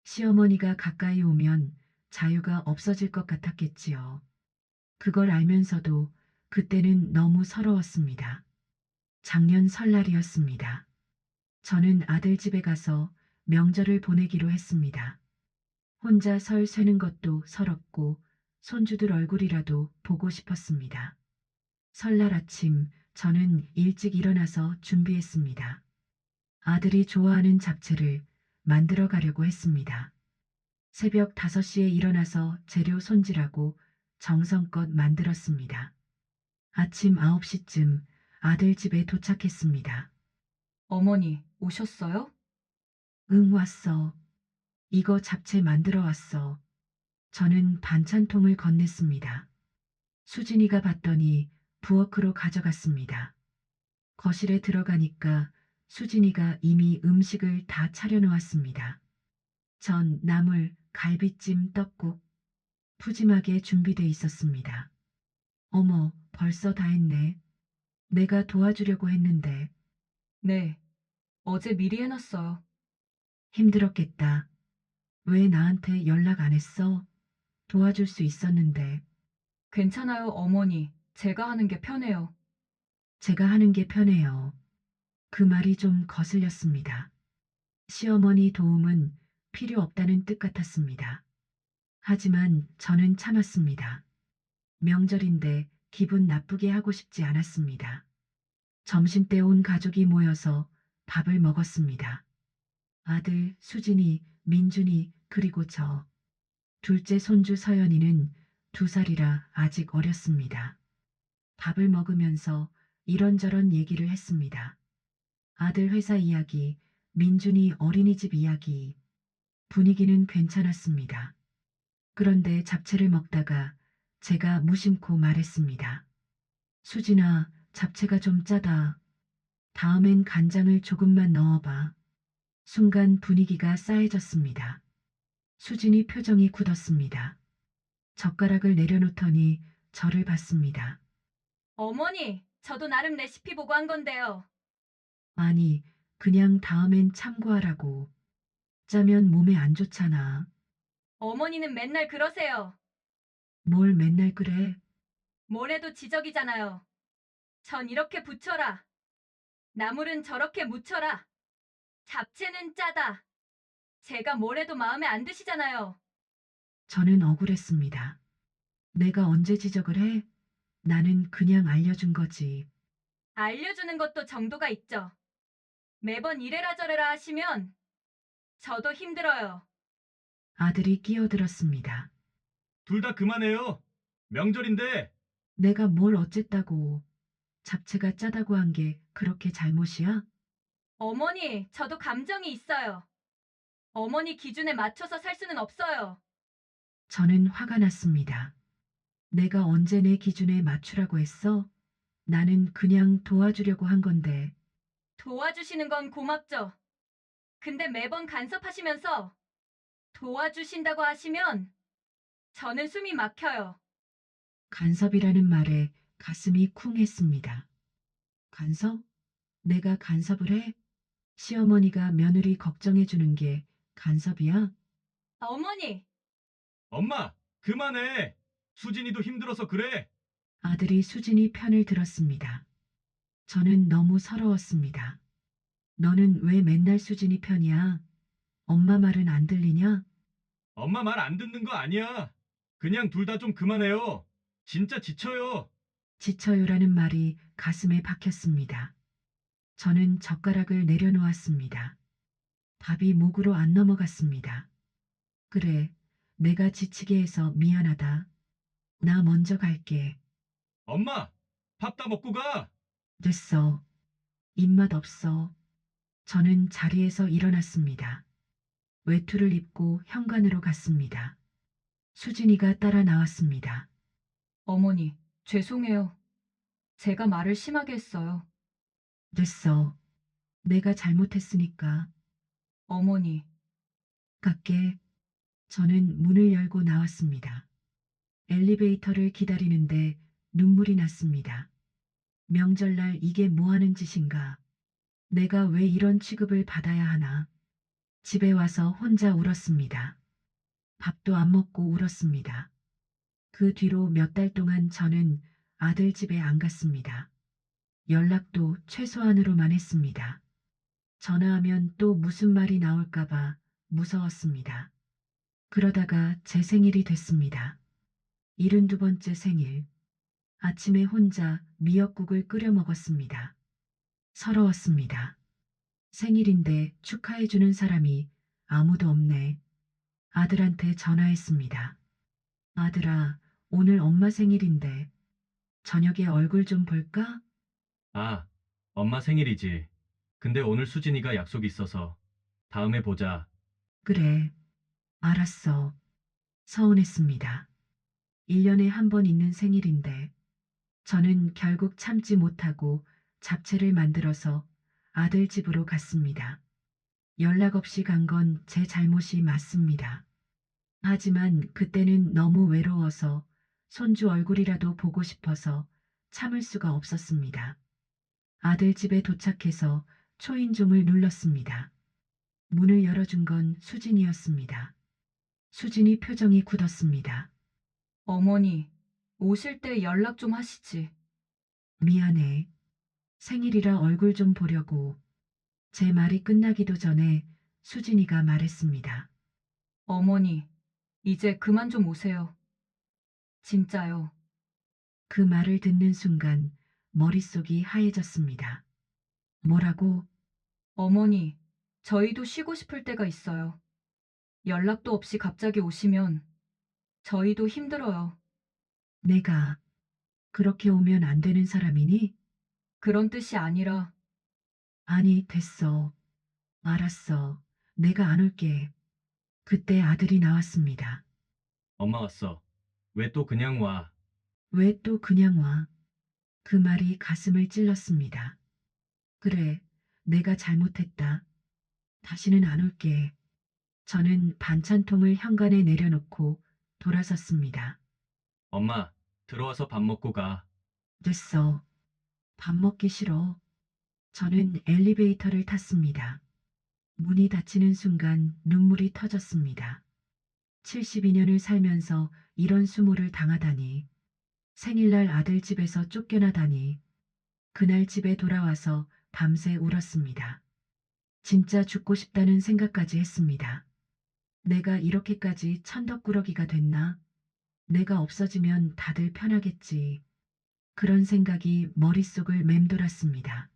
시어머니가 가까이 오면 자유가 없어질 것 같았겠지요. 그걸 알면서도 그때는 너무 서러웠습니다. 작년 설날이었습니다. 저는 아들 집에 가서 명절을 보내기로 했습니다. 혼자 설 쇠는 것도 서럽고 손주들 얼굴이라도 보고 싶었습니다. 설날 아침 저는 일찍 일어나서 준비했습니다. 아들이 좋아하는 잡채를 만들어 가려고 했습니다. 새벽 5시에 일어나서 재료 손질하고 정성껏 만들었습니다. 아침 9시쯤 아들 집에 도착했습니다. 어머니, 오셨어요? 응, 왔어. 이거 잡채 만들어 왔어. 저는 반찬통을 건넸습니다. 수진이가 봤더니 부엌으로 가져갔습니다. 거실에 들어가니까 수진이가 이미 음식을 다 차려놓았습니다. 전, 나물, 갈비찜, 떡국, 푸짐하게 준비돼 있었습니다. 어머, 벌써 다 했네. 내가 도와주려고 했는데 네. 어제 미리 해놨어요. 힘들었겠다. 왜 나한테 연락 안 했어? 도와줄 수 있었는데. 괜찮아요, 어머니. 제가 하는 게 편해요. 제가 하는 게 편해요. 그 말이 좀 거슬렸습니다. 시어머니 도움은 필요 없다는 뜻 같았습니다. 하지만 저는 참았습니다. 명절인데 기분 나쁘게 하고 싶지 않았습니다. 점심때 온 가족이 모여서 밥을 먹었습니다. 아들 수진이, 민준이, 그리고 저. 둘째 손주 서연이는 2살이라 아직 어렸습니다. 밥을 먹으면서 이런저런 얘기를 했습니다. 아들 회사 이야기, 민준이 어린이집 이야기. 분위기는 괜찮았습니다. 그런데 잡채를 먹다가 제가 무심코 말했습니다. 수진아, 잡채가 좀 짜다. 다음엔 간장을 조금만 넣어봐. 순간 분위기가 싸해졌습니다. 수진이 표정이 굳었습니다. 젓가락을 내려놓더니 저를 봤습니다. 어머니, 저도 나름 레시피 보고 한 건데요. 아니, 그냥 다음엔 참고하라고. 짜면 몸에 안 좋잖아. 어머니는 맨날 그러세요. 뭘 맨날 그래? 뭘 해도 지적이잖아요. 전 이렇게 부쳐라. 나물은 저렇게 무쳐라. 잡채는 짜다. 제가 뭘 해도 마음에 안 드시잖아요. 저는 억울했습니다. 내가 언제 지적을 해? 나는 그냥 알려준 거지. 알려주는 것도 정도가 있죠. 매번 이래라 저래라 하시면 저도 힘들어요. 아들이 끼어들었습니다. 둘 다 그만해요. 명절인데. 내가 뭘 어쨌다고. 잡채가 짜다고 한 게 그렇게 잘못이야? 어머니, 저도 감정이 있어요. 어머니 기준에 맞춰서 살 수는 없어요. 저는 화가 났습니다. 내가 언제 내 기준에 맞추라고 했어? 나는 그냥 도와주려고 한 건데. 도와주시는 건 고맙죠. 근데 매번 간섭하시면서 도와주신다고 하시면 저는 숨이 막혀요. 간섭이라는 말에 가슴이 쿵 했습니다. 간섭? 내가 간섭을 해? 시어머니가 며느리 걱정해 주는 게 간섭이야? 어머니, 엄마, 그만해. 수진이도 힘들어서 그래. 아들이 수진이 편을 들었습니다. 저는 너무 서러웠습니다. 너는 왜 맨날 수진이 편이야? 엄마 말은 안 들리냐? 엄마 말 안 듣는 거 아니야. 그냥 둘 다 좀 그만해요. 진짜 지쳐요. 지쳐요라는 말이 가슴에 박혔습니다. 저는 젓가락을 내려놓았습니다. 밥이 목으로 안 넘어갔습니다. 그래, 내가 지치게 해서 미안하다. 나 먼저 갈게. 엄마, 밥 다 먹고 가. 됐어. 입맛 없어. 저는 자리에서 일어났습니다. 외투를 입고 현관으로 갔습니다. 수진이가 따라 나왔습니다. 어머니, 죄송해요. 제가 말을 심하게 했어요. 됐어. 내가 잘못했으니까. 어머니, 갈게. 저는 문을 열고 나왔습니다. 엘리베이터를 기다리는데 눈물이 났습니다. 명절날 이게 뭐 하는 짓인가? 내가 왜 이런 취급을 받아야 하나? 집에 와서 혼자 울었습니다. 밥도 안 먹고 울었습니다. 그 뒤로 몇 달 동안 저는 아들 집에 안 갔습니다. 연락도 최소한으로만 했습니다. 전화하면 또 무슨 말이 나올까봐 무서웠습니다. 그러다가 제 생일이 됐습니다. 72번째 생일. 아침에 혼자 미역국을 끓여 먹었습니다. 서러웠습니다. 생일인데 축하해주는 사람이 아무도 없네. 아들한테 전화했습니다. 아들아, 오늘 엄마 생일인데 저녁에 얼굴 좀 볼까? 아, 엄마 생일이지. 근데 오늘 수진이가 약속이 있어서 다음에 보자. 그래, 알았어. 서운했습니다. 1년에 한 번 있는 생일인데 저는 결국 참지 못하고 잡채를 만들어서 아들 집으로 갔습니다. 연락 없이 간 건 제 잘못이 맞습니다. 하지만 그때는 너무 외로워서 손주 얼굴이라도 보고 싶어서 참을 수가 없었습니다. 아들 집에 도착해서 초인종을 눌렀습니다. 문을 열어준 건 수진이었습니다. 수진이 표정이 굳었습니다. 어머니, 오실 때 연락 좀 하시지. 미안해. 생일이라 얼굴 좀 보려고. 제 말이 끝나기도 전에 수진이가 말했습니다. 어머니, 이제 그만 좀 오세요. 진짜요. 그 말을 듣는 순간 머릿속이 하얘졌습니다. 뭐라고? 어머니, 저희도 쉬고 싶을 때가 있어요. 연락도 없이 갑자기 오시면 저희도 힘들어요. 내가 그렇게 오면 안 되는 사람이니? 그런 뜻이 아니라 아니, 됐어. 알았어. 내가 안 올게. 그때 아들이 나왔습니다. 엄마 왔어. 왜 또 그냥 와? 왜 또 그냥 와? 그 말이 가슴을 찔렀습니다. 그래, 내가 잘못했다. 다시는 안 올게. 저는 반찬통을 현관에 내려놓고 돌아섰습니다. 엄마, 들어와서 밥 먹고 가. 됐어. 밥 먹기 싫어. 저는 엘리베이터를 탔습니다. 문이 닫히는 순간 눈물이 터졌습니다. 72년을 살면서 이런 수모를 당하다니. 생일날 아들 집에서 쫓겨나다니. 그날 집에 돌아와서 밤새 울었습니다. 진짜 죽고 싶다는 생각까지 했습니다. 내가 이렇게까지 천덕꾸러기가 됐나? 내가 없어지면 다들 편하겠지. 그런 생각이 머릿속을 맴돌았습니다.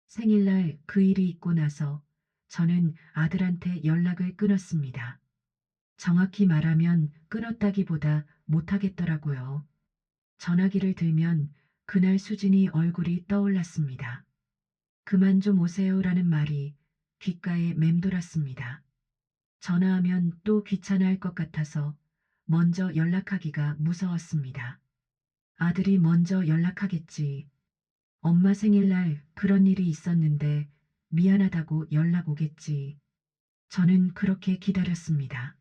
생일날 그 일이 있고 나서 저는 아들한테 연락을 끊었습니다. 정확히 말하면 끊었다기보다 못하겠더라고요. 전화기를 들면 그날 수진이 얼굴이 떠올랐습니다. 그만 좀 오세요라는 말이 귓가에 맴돌았습니다. 전화하면 또 귀찮아할 것 같아서 먼저 연락하기가 무서웠습니다. 아들이 먼저 연락하겠지. 엄마 생일날 그런 일이 있었는데 미안하다고 연락 오겠지. 저는 그렇게 기다렸습니다.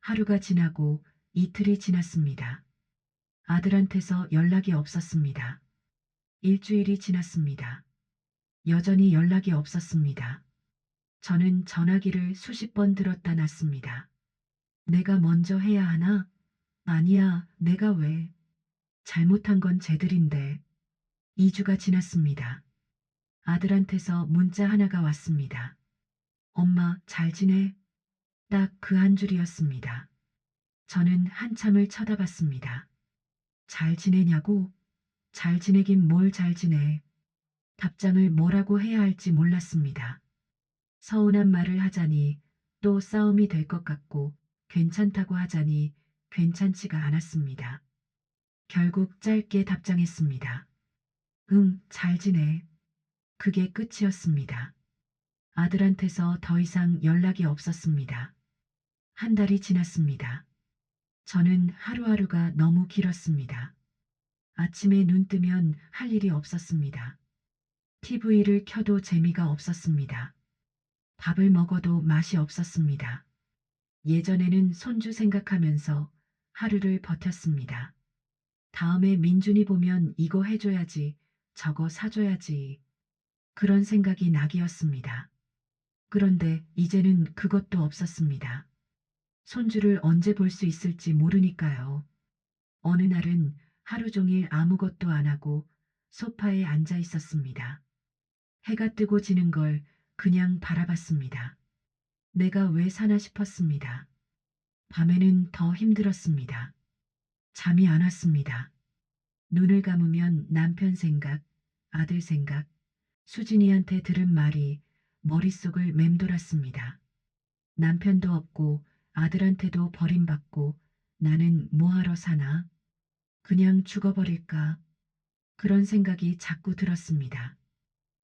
하루가 지나고 이틀이 지났습니다. 아들한테서 연락이 없었습니다. 일주일이 지났습니다. 여전히 연락이 없었습니다. 저는 전화기를 수십 번 들었다 놨습니다. 내가 먼저 해야 하나? 아니야, 내가 왜? 잘못한 건 쟤들인데. 2주가 지났습니다. 아들한테서 문자 하나가 왔습니다. 엄마, 잘 지내? 딱 그 한 줄이었습니다. 저는 한참을 쳐다봤습니다. 잘 지내냐고? 잘 지내긴 뭘 잘 지내. 답장을 뭐라고 해야 할지 몰랐습니다. 서운한 말을 하자니 또 싸움이 될 것 같고 괜찮다고 하자니 괜찮지가 않았습니다. 결국 짧게 답장했습니다. 응, 잘 지내. 그게 끝이었습니다. 아들한테서 더 이상 연락이 없었습니다. 한 달이 지났습니다. 저는 하루하루가 너무 길었습니다. 아침에 눈 뜨면 할 일이 없었습니다. TV를 켜도 재미가 없었습니다. 밥을 먹어도 맛이 없었습니다. 예전에는 손주 생각하면서 하루를 버텼습니다. 다음에 민준이 보면 이거 해줘야지, 저거 사줘야지. 그런 생각이 낙이었습니다. 그런데 이제는 그것도 없었습니다. 손주를 언제 볼 수 있을지 모르니까요. 어느 날은 하루 종일 아무것도 안 하고 소파에 앉아 있었습니다. 해가 뜨고 지는 걸 그냥 바라봤습니다. 내가 왜 사나 싶었습니다. 밤에는 더 힘들었습니다. 잠이 안 왔습니다. 눈을 감으면 남편 생각, 아들 생각, 수진이한테 들은 말이 머릿속을 맴돌았습니다. 남편도 없고 아들한테도 버림받고 나는 뭐하러 사나? 그냥 죽어버릴까? 그런 생각이 자꾸 들었습니다.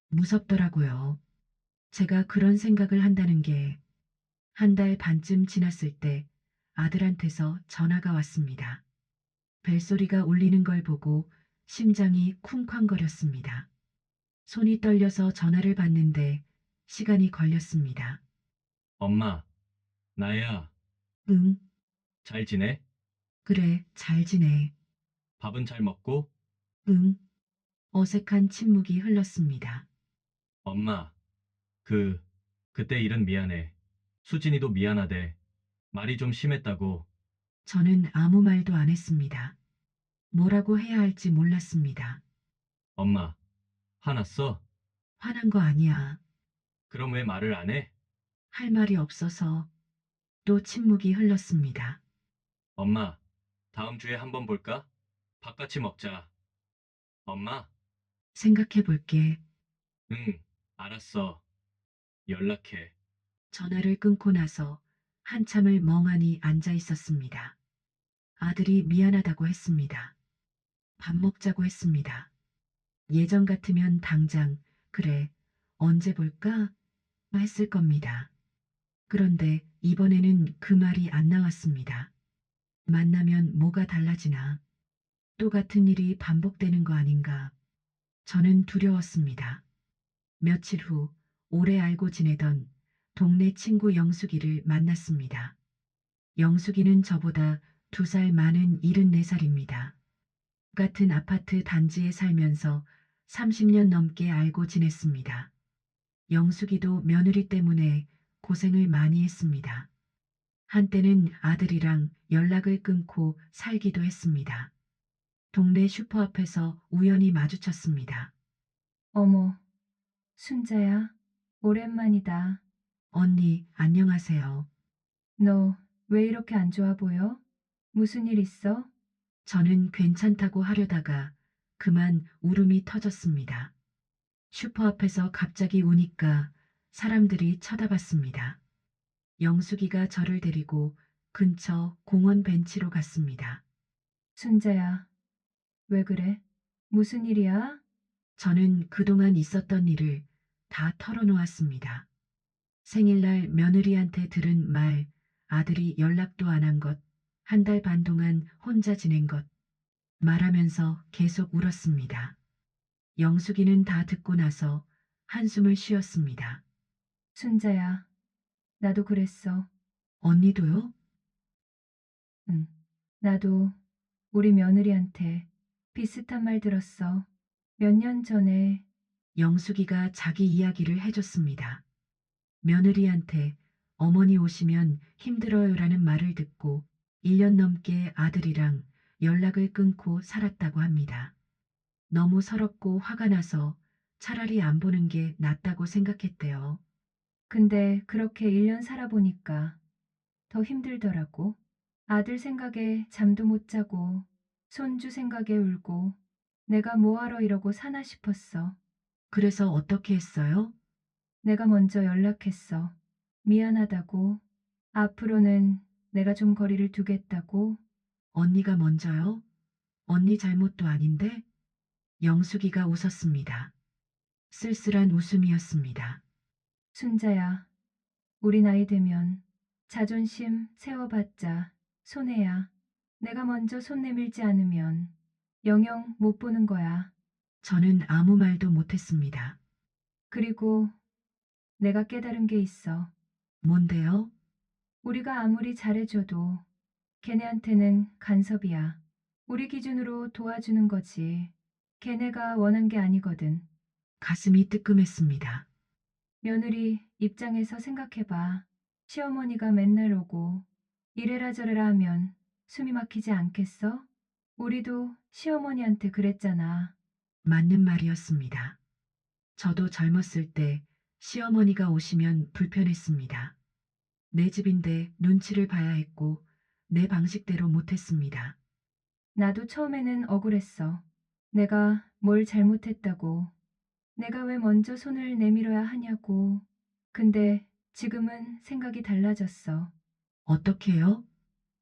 무섭더라고요. 제가 그런 생각을 한다는 게 한 달 반쯤 지났을 때 아들한테서 전화가 왔습니다. 벨소리가 울리는 걸 보고 심장이 쿵쾅거렸습니다. 손이 떨려서 전화를 받는데 시간이 걸렸습니다. 엄마, 나야, 응, 잘 지내? 그래, 잘 지내. 밥은 잘 먹고? 응. 어색한 침묵이 흘렀습니다. 엄마, 그때 일은 미안해. 수진이도 미안하대. 말이 좀 심했다고. 저는 아무 말도 안 했습니다. 뭐라고 해야 할지 몰랐습니다. 엄마, 화났어? 화난 거 아니야. 그럼 왜 말을 안 해? 할 말이 없어서 또 침묵이 흘렀습니다. 엄마, 다음 주에 한번 볼까? 밥 같이 먹자. 엄마? 생각해 볼게. 응, 알았어. 연락해. 전화를 끊고 나서 한참을 멍하니 앉아 있었습니다. 아들이 미안하다고 했습니다. 밥 먹자고 했습니다. 예전 같으면 당장, 그래, 언제 볼까? 했을 겁니다. 그런데 이번에는 그 말이 안 나왔습니다. 만나면 뭐가 달라지나? 또 같은 일이 반복되는 거 아닌가? 저는 두려웠습니다. 며칠 후 오래 알고 지내던 동네 친구 영숙이를 만났습니다. 영숙이는 저보다 2살 많은 74살입니다. 같은 아파트 단지에 살면서 30년 넘게 알고 지냈습니다. 영숙이도 며느리 때문에 고생을 많이 했습니다. 한때는 아들이랑 연락을 끊고 살기도 했습니다. 동네 슈퍼 앞에서 우연히 마주쳤습니다. 어머, 순자야, 오랜만이다. 언니, 안녕하세요. 너 왜 이렇게 안 좋아 보여? 무슨 일 있어? 저는 괜찮다고 하려다가 그만 울음이 터졌습니다. 슈퍼 앞에서 갑자기 우니까 사람들이 쳐다봤습니다. 영숙이가 저를 데리고 근처 공원 벤치로 갔습니다. 순자야, 왜 그래? 무슨 일이야? 저는 그동안 있었던 일을 다 털어놓았습니다. 생일날 며느리한테 들은 말, 아들이 연락도 안 한 것, 1달 반 동안 혼자 지낸 것, 말하면서 계속 울었습니다. 영숙이는 다 듣고 나서 한숨을 쉬었습니다. 순자야, 나도 그랬어. 언니도요? 응. 나도 우리 며느리한테 비슷한 말 들었어. 몇 년 전에 영숙이가 자기 이야기를 해줬습니다. 며느리한테 어머니 오시면 힘들어요라는 말을 듣고 1년 넘게 아들이랑 연락을 끊고 살았다고 합니다. 너무 서럽고 화가 나서 차라리 안 보는 게 낫다고 생각했대요. 근데 그렇게 1년 살아보니까 더 힘들더라고. 아들 생각에 잠도 못 자고 손주 생각에 울고 내가 뭐하러 이러고 사나 싶었어. 그래서 어떻게 했어요? 내가 먼저 연락했어. 미안하다고. 앞으로는 내가 좀 거리를 두겠다고. 언니가 먼저요? 언니 잘못도 아닌데? 영숙이가 웃었습니다. 쓸쓸한 웃음이었습니다. 순자야, 우리 나이 되면 자존심 세워봤자 손해야. 내가 먼저 손 내밀지 않으면 영영 못 보는 거야. 저는 아무 말도 못했습니다. 그리고 내가 깨달은 게 있어. 뭔데요? 우리가 아무리 잘해줘도 걔네한테는 간섭이야. 우리 기준으로 도와주는 거지. 걔네가 원한 게 아니거든. 가슴이 뜨끔했습니다. 며느리 입장에서 생각해봐. 시어머니가 맨날 오고 이래라 저래라 하면 숨이 막히지 않겠어? 우리도 시어머니한테 그랬잖아. 맞는 말이었습니다. 저도 젊었을 때 시어머니가 오시면 불편했습니다. 내 집인데 눈치를 봐야 했고 내 방식대로 못했습니다. 나도 처음에는 억울했어. 내가 뭘 잘못했다고. 내가 왜 먼저 손을 내밀어야 하냐고. 근데 지금은 생각이 달라졌어. 어떻게요?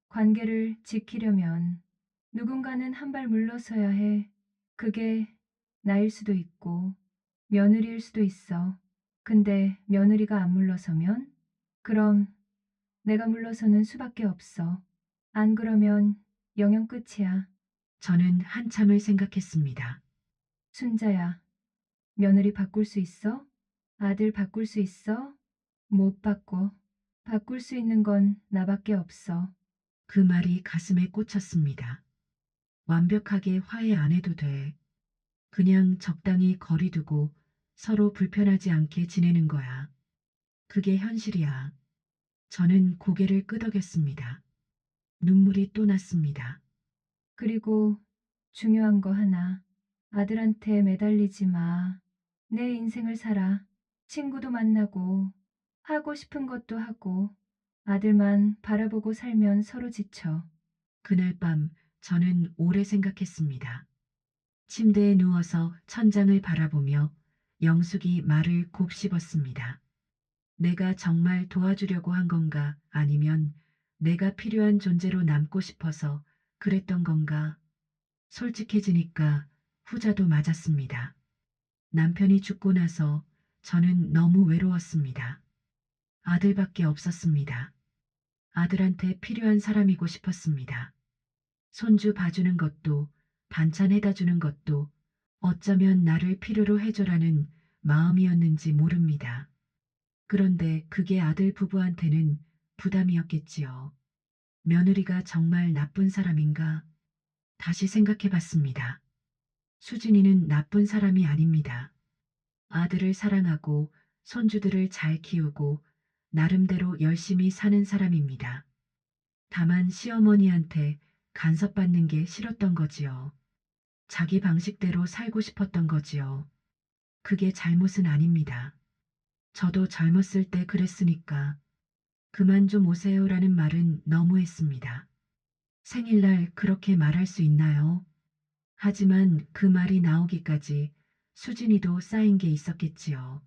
관계를 지키려면 누군가는 한 발 물러서야 해. 그게 나일 수도 있고 며느리일 수도 있어. 근데 며느리가 안 물러서면? 그럼 내가 물러서는 수밖에 없어. 안 그러면 영영 끝이야. 저는 한참을 생각했습니다. 순자야, 며느리 바꿀 수 있어? 아들 바꿀 수 있어? 못 바꿔. 바꿀 수 있는 건 나밖에 없어. 그 말이 가슴에 꽂혔습니다. 완벽하게 화해 안 해도 돼. 그냥 적당히 거리 두고 서로 불편하지 않게 지내는 거야. 그게 현실이야. 저는 고개를 끄덕였습니다. 눈물이 또 났습니다. 그리고 중요한 거 하나. 아들한테 매달리지 마. 내 인생을 살아. 친구도 만나고, 하고 싶은 것도 하고, 아들만 바라보고 살면 서로 지쳐. 그날 밤 저는 오래 생각했습니다. 침대에 누워서 천장을 바라보며 영숙이 말을 곱씹었습니다. 내가 정말 도와주려고 한 건가 아니면 내가 필요한 존재로 남고 싶어서 그랬던 건가. 솔직해지니까 후자도 맞았습니다. 남편이 죽고 나서 저는 너무 외로웠습니다. 아들밖에 없었습니다. 아들한테 필요한 사람이고 싶었습니다. 손주 봐주는 것도 반찬 해다 주는 것도 어쩌면 나를 필요로 해줘라는 마음이었는지 모릅니다. 그런데 그게 아들 부부한테는 부담이었겠지요. 며느리가 정말 나쁜 사람인가? 다시 생각해 봤습니다. 수진이는 나쁜 사람이 아닙니다. 아들을 사랑하고 손주들을 잘 키우고 나름대로 열심히 사는 사람입니다. 다만 시어머니한테 간섭받는 게 싫었던 거지요. 자기 방식대로 살고 싶었던 거지요. 그게 잘못은 아닙니다. 저도 젊었을 때 그랬으니까 그만 좀 오세요라는 말은 너무했습니다. 생일날 그렇게 말할 수 있나요? 하지만 그 말이 나오기까지 수진이도 쌓인 게 있었겠지요.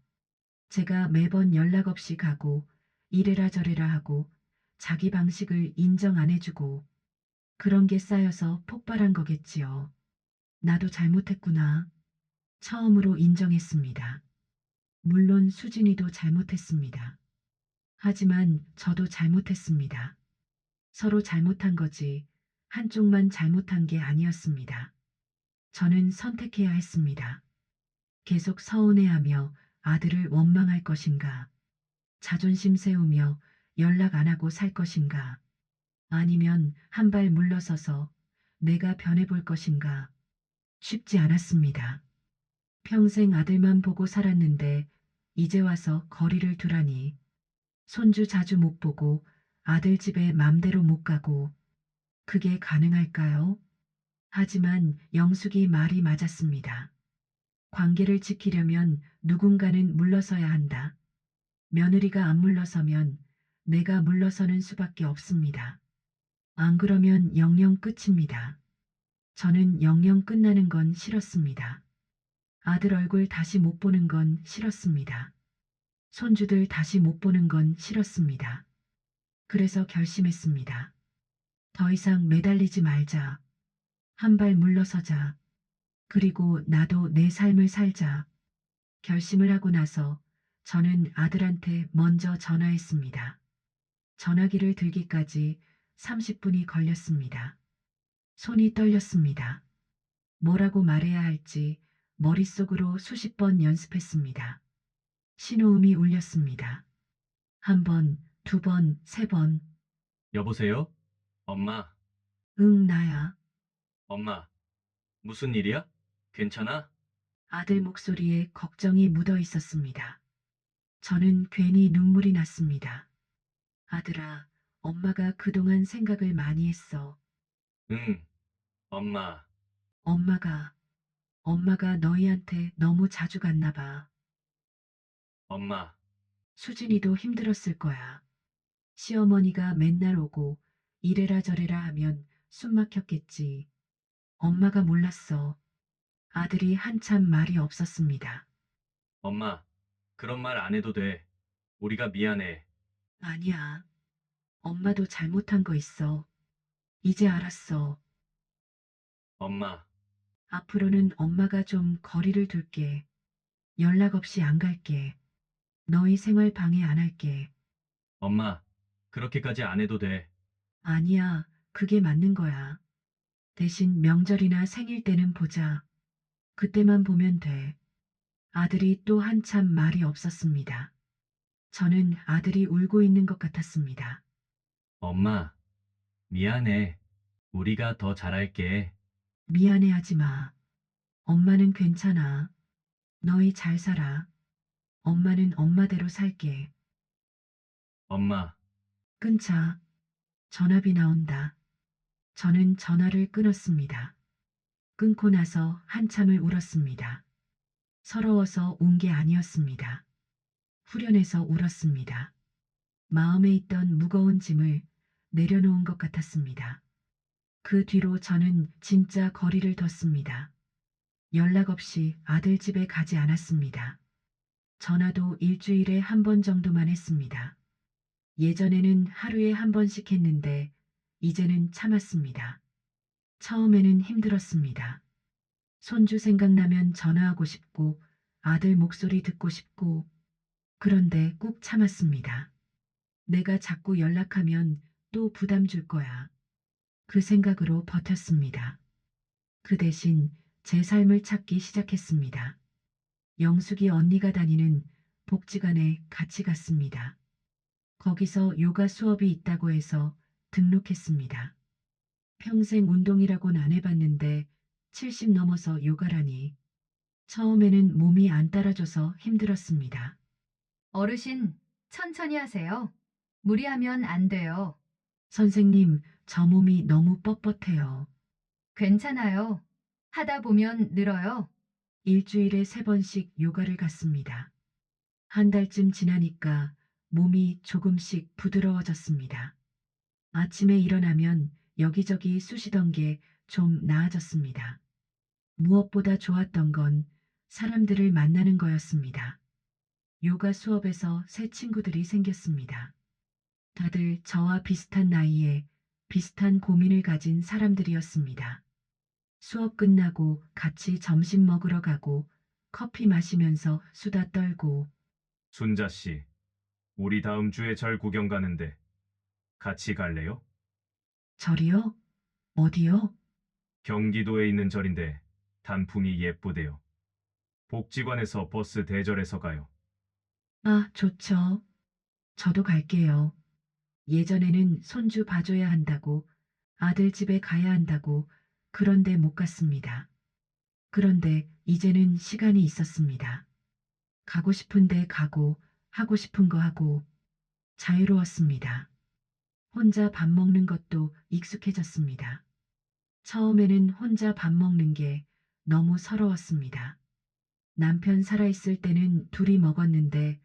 제가 매번 연락 없이 가고 이래라 저래라 하고 자기 방식을 인정 안 해주고 그런 게 쌓여서 폭발한 거겠지요. 나도 잘못했구나. 처음으로 인정했습니다. 물론 수진이도 잘못했습니다. 하지만 저도 잘못했습니다. 서로 잘못한 거지 한쪽만 잘못한 게 아니었습니다. 저는 선택해야 했습니다. 계속 서운해하며 아들을 원망할 것인가? 자존심 세우며 연락 안 하고 살 것인가? 아니면 한 발 물러서서 내가 변해볼 것인가? 쉽지 않았습니다. 평생 아들만 보고 살았는데 이제 와서 거리를 두라니. 손주 자주 못 보고 아들 집에 맘대로 못 가고 그게 가능할까요? 하지만 영숙이 말이 맞았습니다. 관계를 지키려면 누군가는 물러서야 한다. 며느리가 안 물러서면 내가 물러서는 수밖에 없습니다. 안 그러면 영영 끝입니다. 저는 영영 끝나는 건 싫었습니다. 아들 얼굴 다시 못 보는 건 싫었습니다. 손주들 다시 못 보는 건 싫었습니다. 그래서 결심했습니다. 더 이상 매달리지 말자. 한 발 물러서자. 그리고 나도 내 삶을 살자. 결심을 하고 나서 저는 아들한테 먼저 전화했습니다. 전화기를 들기까지 30분이 걸렸습니다. 손이 떨렸습니다. 뭐라고 말해야 할지 머릿속으로 수십 번 연습했습니다. 신호음이 울렸습니다. 한 번, 두 번, 세 번. 여보세요? 엄마, 응, 나야. 엄마. 무슨 일이야? 괜찮아? 아들 목소리에 걱정이 묻어 있었습니다. 저는 괜히 눈물이 났습니다. 아들아, 엄마가 그동안 생각을 많이 했어. 응, 엄마. 엄마가 너희한테 너무 자주 갔나 봐. 엄마. 수진이도 힘들었을 거야. 시어머니가 맨날 오고 이래라 저래라 하면 숨 막혔겠지. 엄마가 몰랐어. 아들이 한참 말이 없었습니다. 엄마. 그런 말 안 해도 돼. 우리가 미안해. 아니야. 엄마도 잘못한 거 있어. 이제 알았어. 엄마. 앞으로는 엄마가 좀 거리를 둘게. 연락 없이 안 갈게. 너희 생활 방해 안 할게. 엄마. 그렇게까지 안 해도 돼. 아니야. 그게 맞는 거야. 대신 명절이나 생일 때는 보자. 그때만 보면 돼. 아들이 또 한참 말이 없었습니다. 저는 아들이 울고 있는 것 같았습니다. 엄마, 미안해. 우리가 더 잘할게. 미안해하지 마. 엄마는 괜찮아. 너희 잘 살아. 엄마는 엄마대로 살게. 엄마, 끊자. 전화비 나온다. 저는 전화를 끊었습니다. 끊고 나서 한참을 울었습니다. 서러워서 운 게 아니었습니다. 후련해서 울었습니다. 마음에 있던 무거운 짐을 내려놓은 것 같았습니다. 그 뒤로 저는 진짜 거리를 뒀습니다. 연락 없이 아들 집에 가지 않았습니다. 전화도 일주일에 한 번 정도만 했습니다. 예전에는 하루에 한 번씩 했는데 이제는 참았습니다. 처음에는 힘들었습니다. 손주 생각나면 전화하고 싶고 아들 목소리 듣고 싶고 그런데 꾹 참았습니다. 내가 자꾸 연락하면 또 부담 줄 거야. 그 생각으로 버텼습니다. 그 대신 제 삶을 찾기 시작했습니다. 영숙이 언니가 다니는 복지관에 같이 갔습니다. 거기서 요가 수업이 있다고 해서 등록했습니다. 평생 운동이라곤 안 해봤는데 70 넘어서 요가라니. 처음에는 몸이 안 따라줘서 힘들었습니다. 어르신, 천천히 하세요. 무리하면 안 돼요. 선생님, 저 몸이 너무 뻣뻣해요. 괜찮아요. 하다 보면 늘어요. 일주일에 3번씩 요가를 갔습니다. 한 달쯤 지나니까 몸이 조금씩 부드러워졌습니다. 아침에 일어나면 여기저기 쑤시던 게 좀 나아졌습니다. 무엇보다 좋았던 건 사람들을 만나는 거였습니다. 요가 수업에서 새 친구들이 생겼습니다. 다들 저와 비슷한 나이에 비슷한 고민을 가진 사람들이었습니다. 수업 끝나고 같이 점심 먹으러 가고 커피 마시면서 수다 떨고 순자 씨, 우리 다음 주에 절 구경 가는데 같이 갈래요? 절이요? 어디요? 경기도에 있는 절인데 단풍이 예쁘대요. 복지관에서 버스 대절해서 가요. 아, 좋죠. 저도 갈게요. 예전에는 손주 봐줘야 한다고, 아들 집에 가야 한다고, 그런데 못 갔습니다. 그런데 이제는 시간이 있었습니다. 가고 싶은데 가고, 하고 싶은 거 하고, 자유로웠습니다. 혼자 밥 먹는 것도 익숙해졌습니다. 처음에는 혼자 밥 먹는 게 너무 서러웠습니다. 남편 살아있을 때는 둘이 먹었는데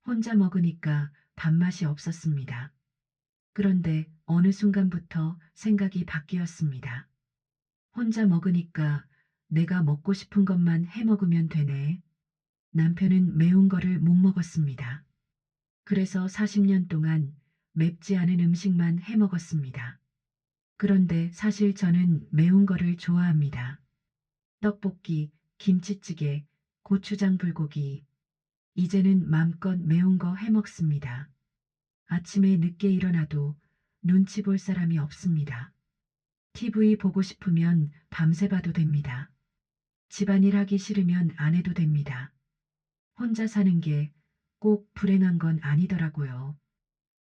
혼자 먹으니까 밥맛이 없었습니다. 그런데 어느 순간부터 생각이 바뀌었습니다. 혼자 먹으니까 내가 먹고 싶은 것만 해 먹으면 되네. 남편은 매운 거를 못 먹었습니다. 그래서 40년 동안 맵지 않은 음식만 해 먹었습니다. 그런데 사실 저는 매운 거를 좋아합니다. 떡볶이, 김치찌개, 고추장 불고기. 이제는 맘껏 매운 거 해 먹습니다. 아침에 늦게 일어나도 눈치 볼 사람이 없습니다. TV 보고 싶으면 밤새 봐도 됩니다. 집안일 하기 싫으면 안 해도 됩니다. 혼자 사는 게 꼭 불행한 건 아니더라고요.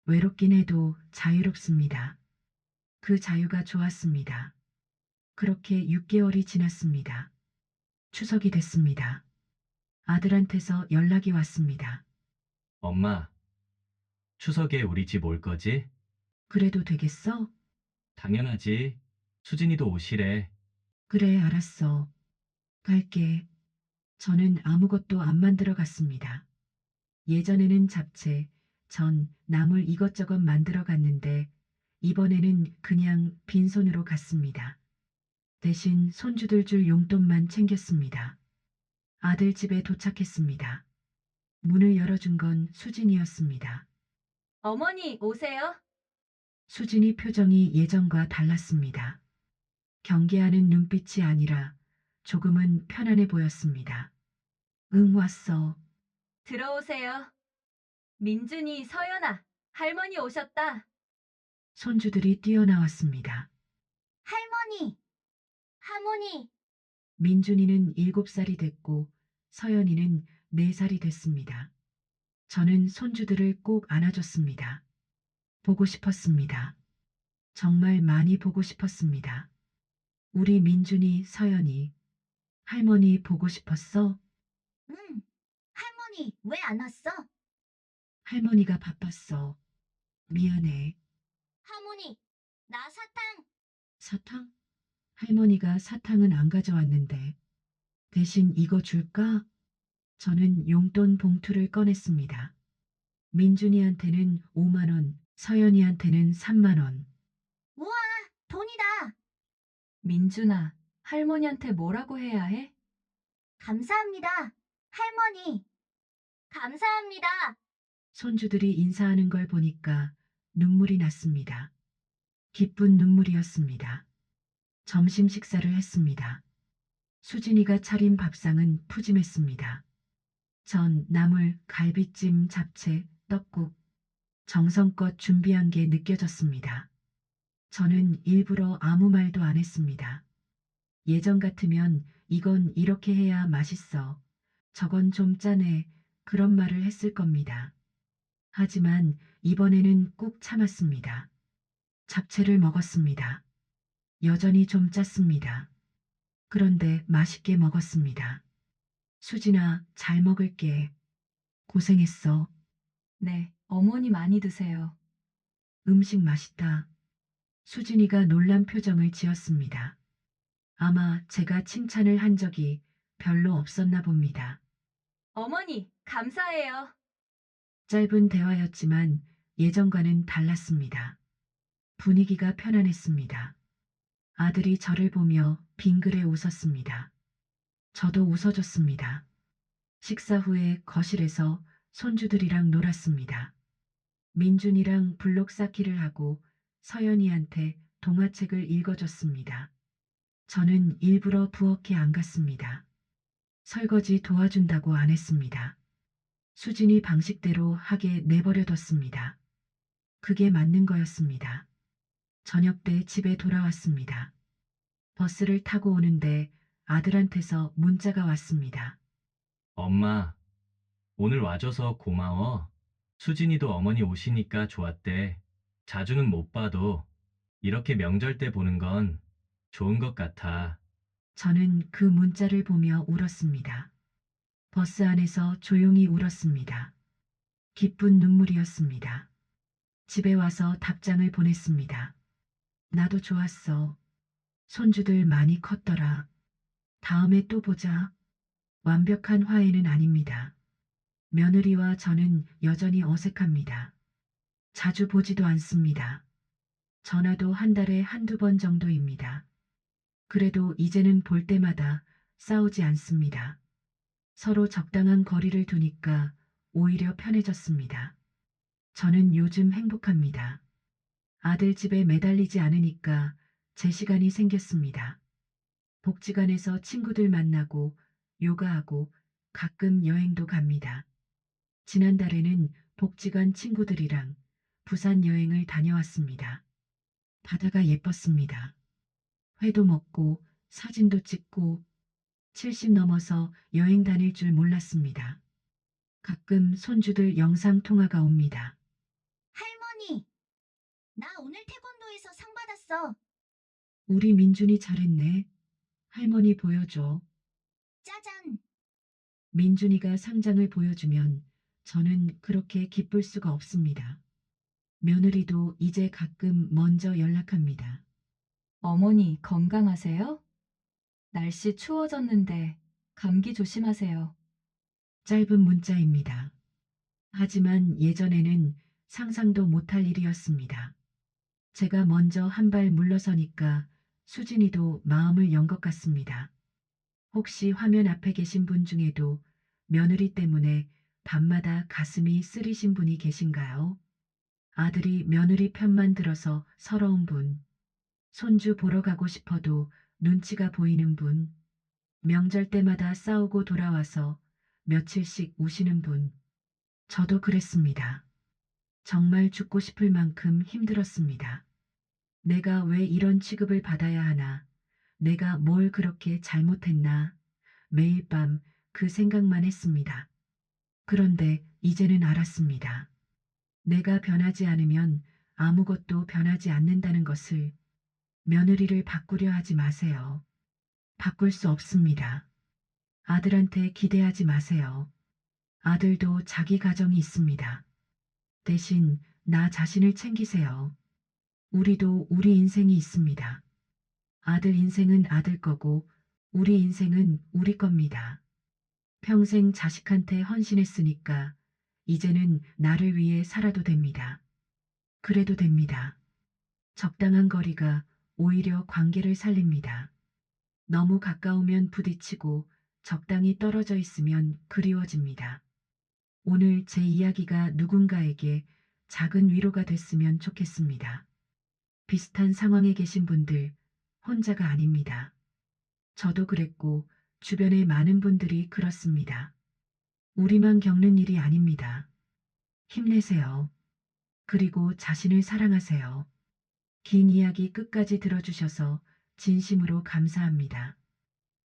외롭긴 해도 자유롭습니다. 그 자유가 좋았습니다. 그렇게 6개월이 지났습니다. 추석이 됐습니다. 아들한테서 연락이 왔습니다. 엄마, 추석에 우리 집 올 거지? 그래도 되겠어? 당연하지. 수진이도 오시래. 그래, 알았어. 갈게. 저는 아무것도 안 만들어 갔습니다. 예전에는 잡채, 전, 나물 이것저것 만들어 갔는데 이번에는 그냥 빈손으로 갔습니다. 대신 손주들 줄 용돈만 챙겼습니다. 아들 집에 도착했습니다. 문을 열어준 건 수진이었습니다. 어머니, 오세요. 수진이 표정이 예전과 달랐습니다. 경계하는 눈빛이 아니라 조금은 편안해 보였습니다. 응, 왔어. 들어오세요. 민준이, 서연아, 할머니 오셨다. 손주들이 뛰어나왔습니다. 할머니, 할머니, 민준이는 7살이 됐고 서연이는 4살이 됐습니다. 저는 손주들을 꼭 안아줬습니다. 보고 싶었습니다. 정말 많이 보고 싶었습니다. 우리 민준이, 서연이, 할머니 보고 싶었어? 응. 할머니, 왜 안 왔어? 할머니가 바빴어. 미안해. 할머니, 나 사탕. 사탕? 할머니가 사탕은 안 가져왔는데. 대신 이거 줄까? 저는 용돈 봉투를 꺼냈습니다. 민준이한테는 5만 원, 서연이한테는 3만 원. 우와, 돈이다. 민준아, 할머니한테 뭐라고 해야 해? 감사합니다. 할머니. 감사합니다. 손주들이 인사하는 걸 보니까 눈물이 났습니다. 기쁜 눈물이었습니다. 점심 식사를 했습니다. 수진이가 차린 밥상은 푸짐했습니다. 전, 나물, 갈비찜, 잡채, 떡국, 정성껏 준비한 게 느껴졌습니다. 저는 일부러 아무 말도 안 했습니다. 예전 같으면 이건 이렇게 해야 맛있어. 저건 좀 짜네. 그런 말을 했을 겁니다. 하지만 이번에는 꾹 참았습니다. 잡채를 먹었습니다. 여전히 좀 짰습니다. 그런데 맛있게 먹었습니다. 수진아, 잘 먹을게. 고생했어. 네, 어머니 많이 드세요. 음식 맛있다. 수진이가 놀란 표정을 지었습니다. 아마 제가 칭찬을 한 적이 별로 없었나 봅니다. 어머니, 감사해요. 짧은 대화였지만 예전과는 달랐습니다. 분위기가 편안했습니다. 아들이 저를 보며 빙그레 웃었습니다. 저도 웃어줬습니다. 식사 후에 거실에서 손주들이랑 놀았습니다. 민준이랑 블록 쌓기를 하고 서연이한테 동화책을 읽어줬습니다. 저는 일부러 부엌에 안 갔습니다. 설거지 도와준다고 안 했습니다. 수진이 방식대로 하게 내버려뒀습니다. 그게 맞는 거였습니다. 저녁 때 집에 돌아왔습니다. 버스를 타고 오는데 아들한테서 문자가 왔습니다. 엄마, 오늘 와줘서 고마워. 수진이도 어머니 오시니까 좋았대. 자주는 못 봐도 이렇게 명절 때 보는 건 좋은 것 같아. 저는 그 문자를 보며 울었습니다. 버스 안에서 조용히 울었습니다. 기쁜 눈물이었습니다. 집에 와서 답장을 보냈습니다. 나도 좋았어. 손주들 많이 컸더라. 다음에 또 보자. 완벽한 화해는 아닙니다. 며느리와 저는 여전히 어색합니다. 자주 보지도 않습니다. 전화도 한 달에 한두 번 정도입니다. 그래도 이제는 볼 때마다 싸우지 않습니다. 서로 적당한 거리를 두니까 오히려 편해졌습니다. 저는 요즘 행복합니다. 아들 집에 매달리지 않으니까 제 시간이 생겼습니다. 복지관에서 친구들 만나고 요가하고 가끔 여행도 갑니다. 지난달에는 복지관 친구들이랑 부산 여행을 다녀왔습니다. 바다가 예뻤습니다. 회도 먹고 사진도 찍고 70 넘어서 여행 다닐 줄 몰랐습니다. 가끔 손주들 영상 통화가 옵니다. 할머니, 나 오늘 태권도에서 상 받았어. 우리 민준이 잘했네. 할머니 보여줘. 짜잔. 민준이가 상장을 보여주면 저는 그렇게 기쁠 수가 없습니다. 며느리도 이제 가끔 먼저 연락합니다. 어머니 건강하세요? 날씨 추워졌는데 감기 조심하세요. 짧은 문자입니다. 하지만 예전에는 상상도 못할 일이었습니다. 제가 먼저 한 발 물러서니까 수진이도 마음을 연 것 같습니다. 혹시 화면 앞에 계신 분 중에도 며느리 때문에 밤마다 가슴이 쓰리신 분이 계신가요? 아들이 며느리 편만 들어서 서러운 분, 손주 보러 가고 싶어도 눈치가 보이는 분, 명절 때마다 싸우고 돌아와서 며칠씩 우시는 분. 저도 그랬습니다. 정말 죽고 싶을 만큼 힘들었습니다. 내가 왜 이런 취급을 받아야 하나? 내가 뭘 그렇게 잘못했나? 매일 밤 그 생각만 했습니다. 그런데 이제는 알았습니다. 내가 변하지 않으면 아무것도 변하지 않는다는 것을. 며느리를 바꾸려 하지 마세요. 바꿀 수 없습니다. 아들한테 기대하지 마세요. 아들도 자기 가정이 있습니다. 대신 나 자신을 챙기세요. 우리도 우리 인생이 있습니다. 아들 인생은 아들 거고 우리 인생은 우리 겁니다. 평생 자식한테 헌신했으니까 이제는 나를 위해 살아도 됩니다. 그래도 됩니다. 적당한 거리가 오히려 관계를 살립니다. 너무 가까우면 부딪히고 적당히 떨어져 있으면 그리워집니다. 오늘 제 이야기가 누군가에게 작은 위로가 됐으면 좋겠습니다. 비슷한 상황에 계신 분들 혼자가 아닙니다. 저도 그랬고 주변의 많은 분들이 그렇습니다. 우리만 겪는 일이 아닙니다. 힘내세요. 그리고 자신을 사랑하세요. 긴 이야기 끝까지 들어주셔서 진심으로 감사합니다.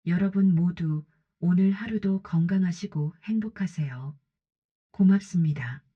여러분 모두 오늘 하루도 건강하시고 행복하세요. 고맙습니다.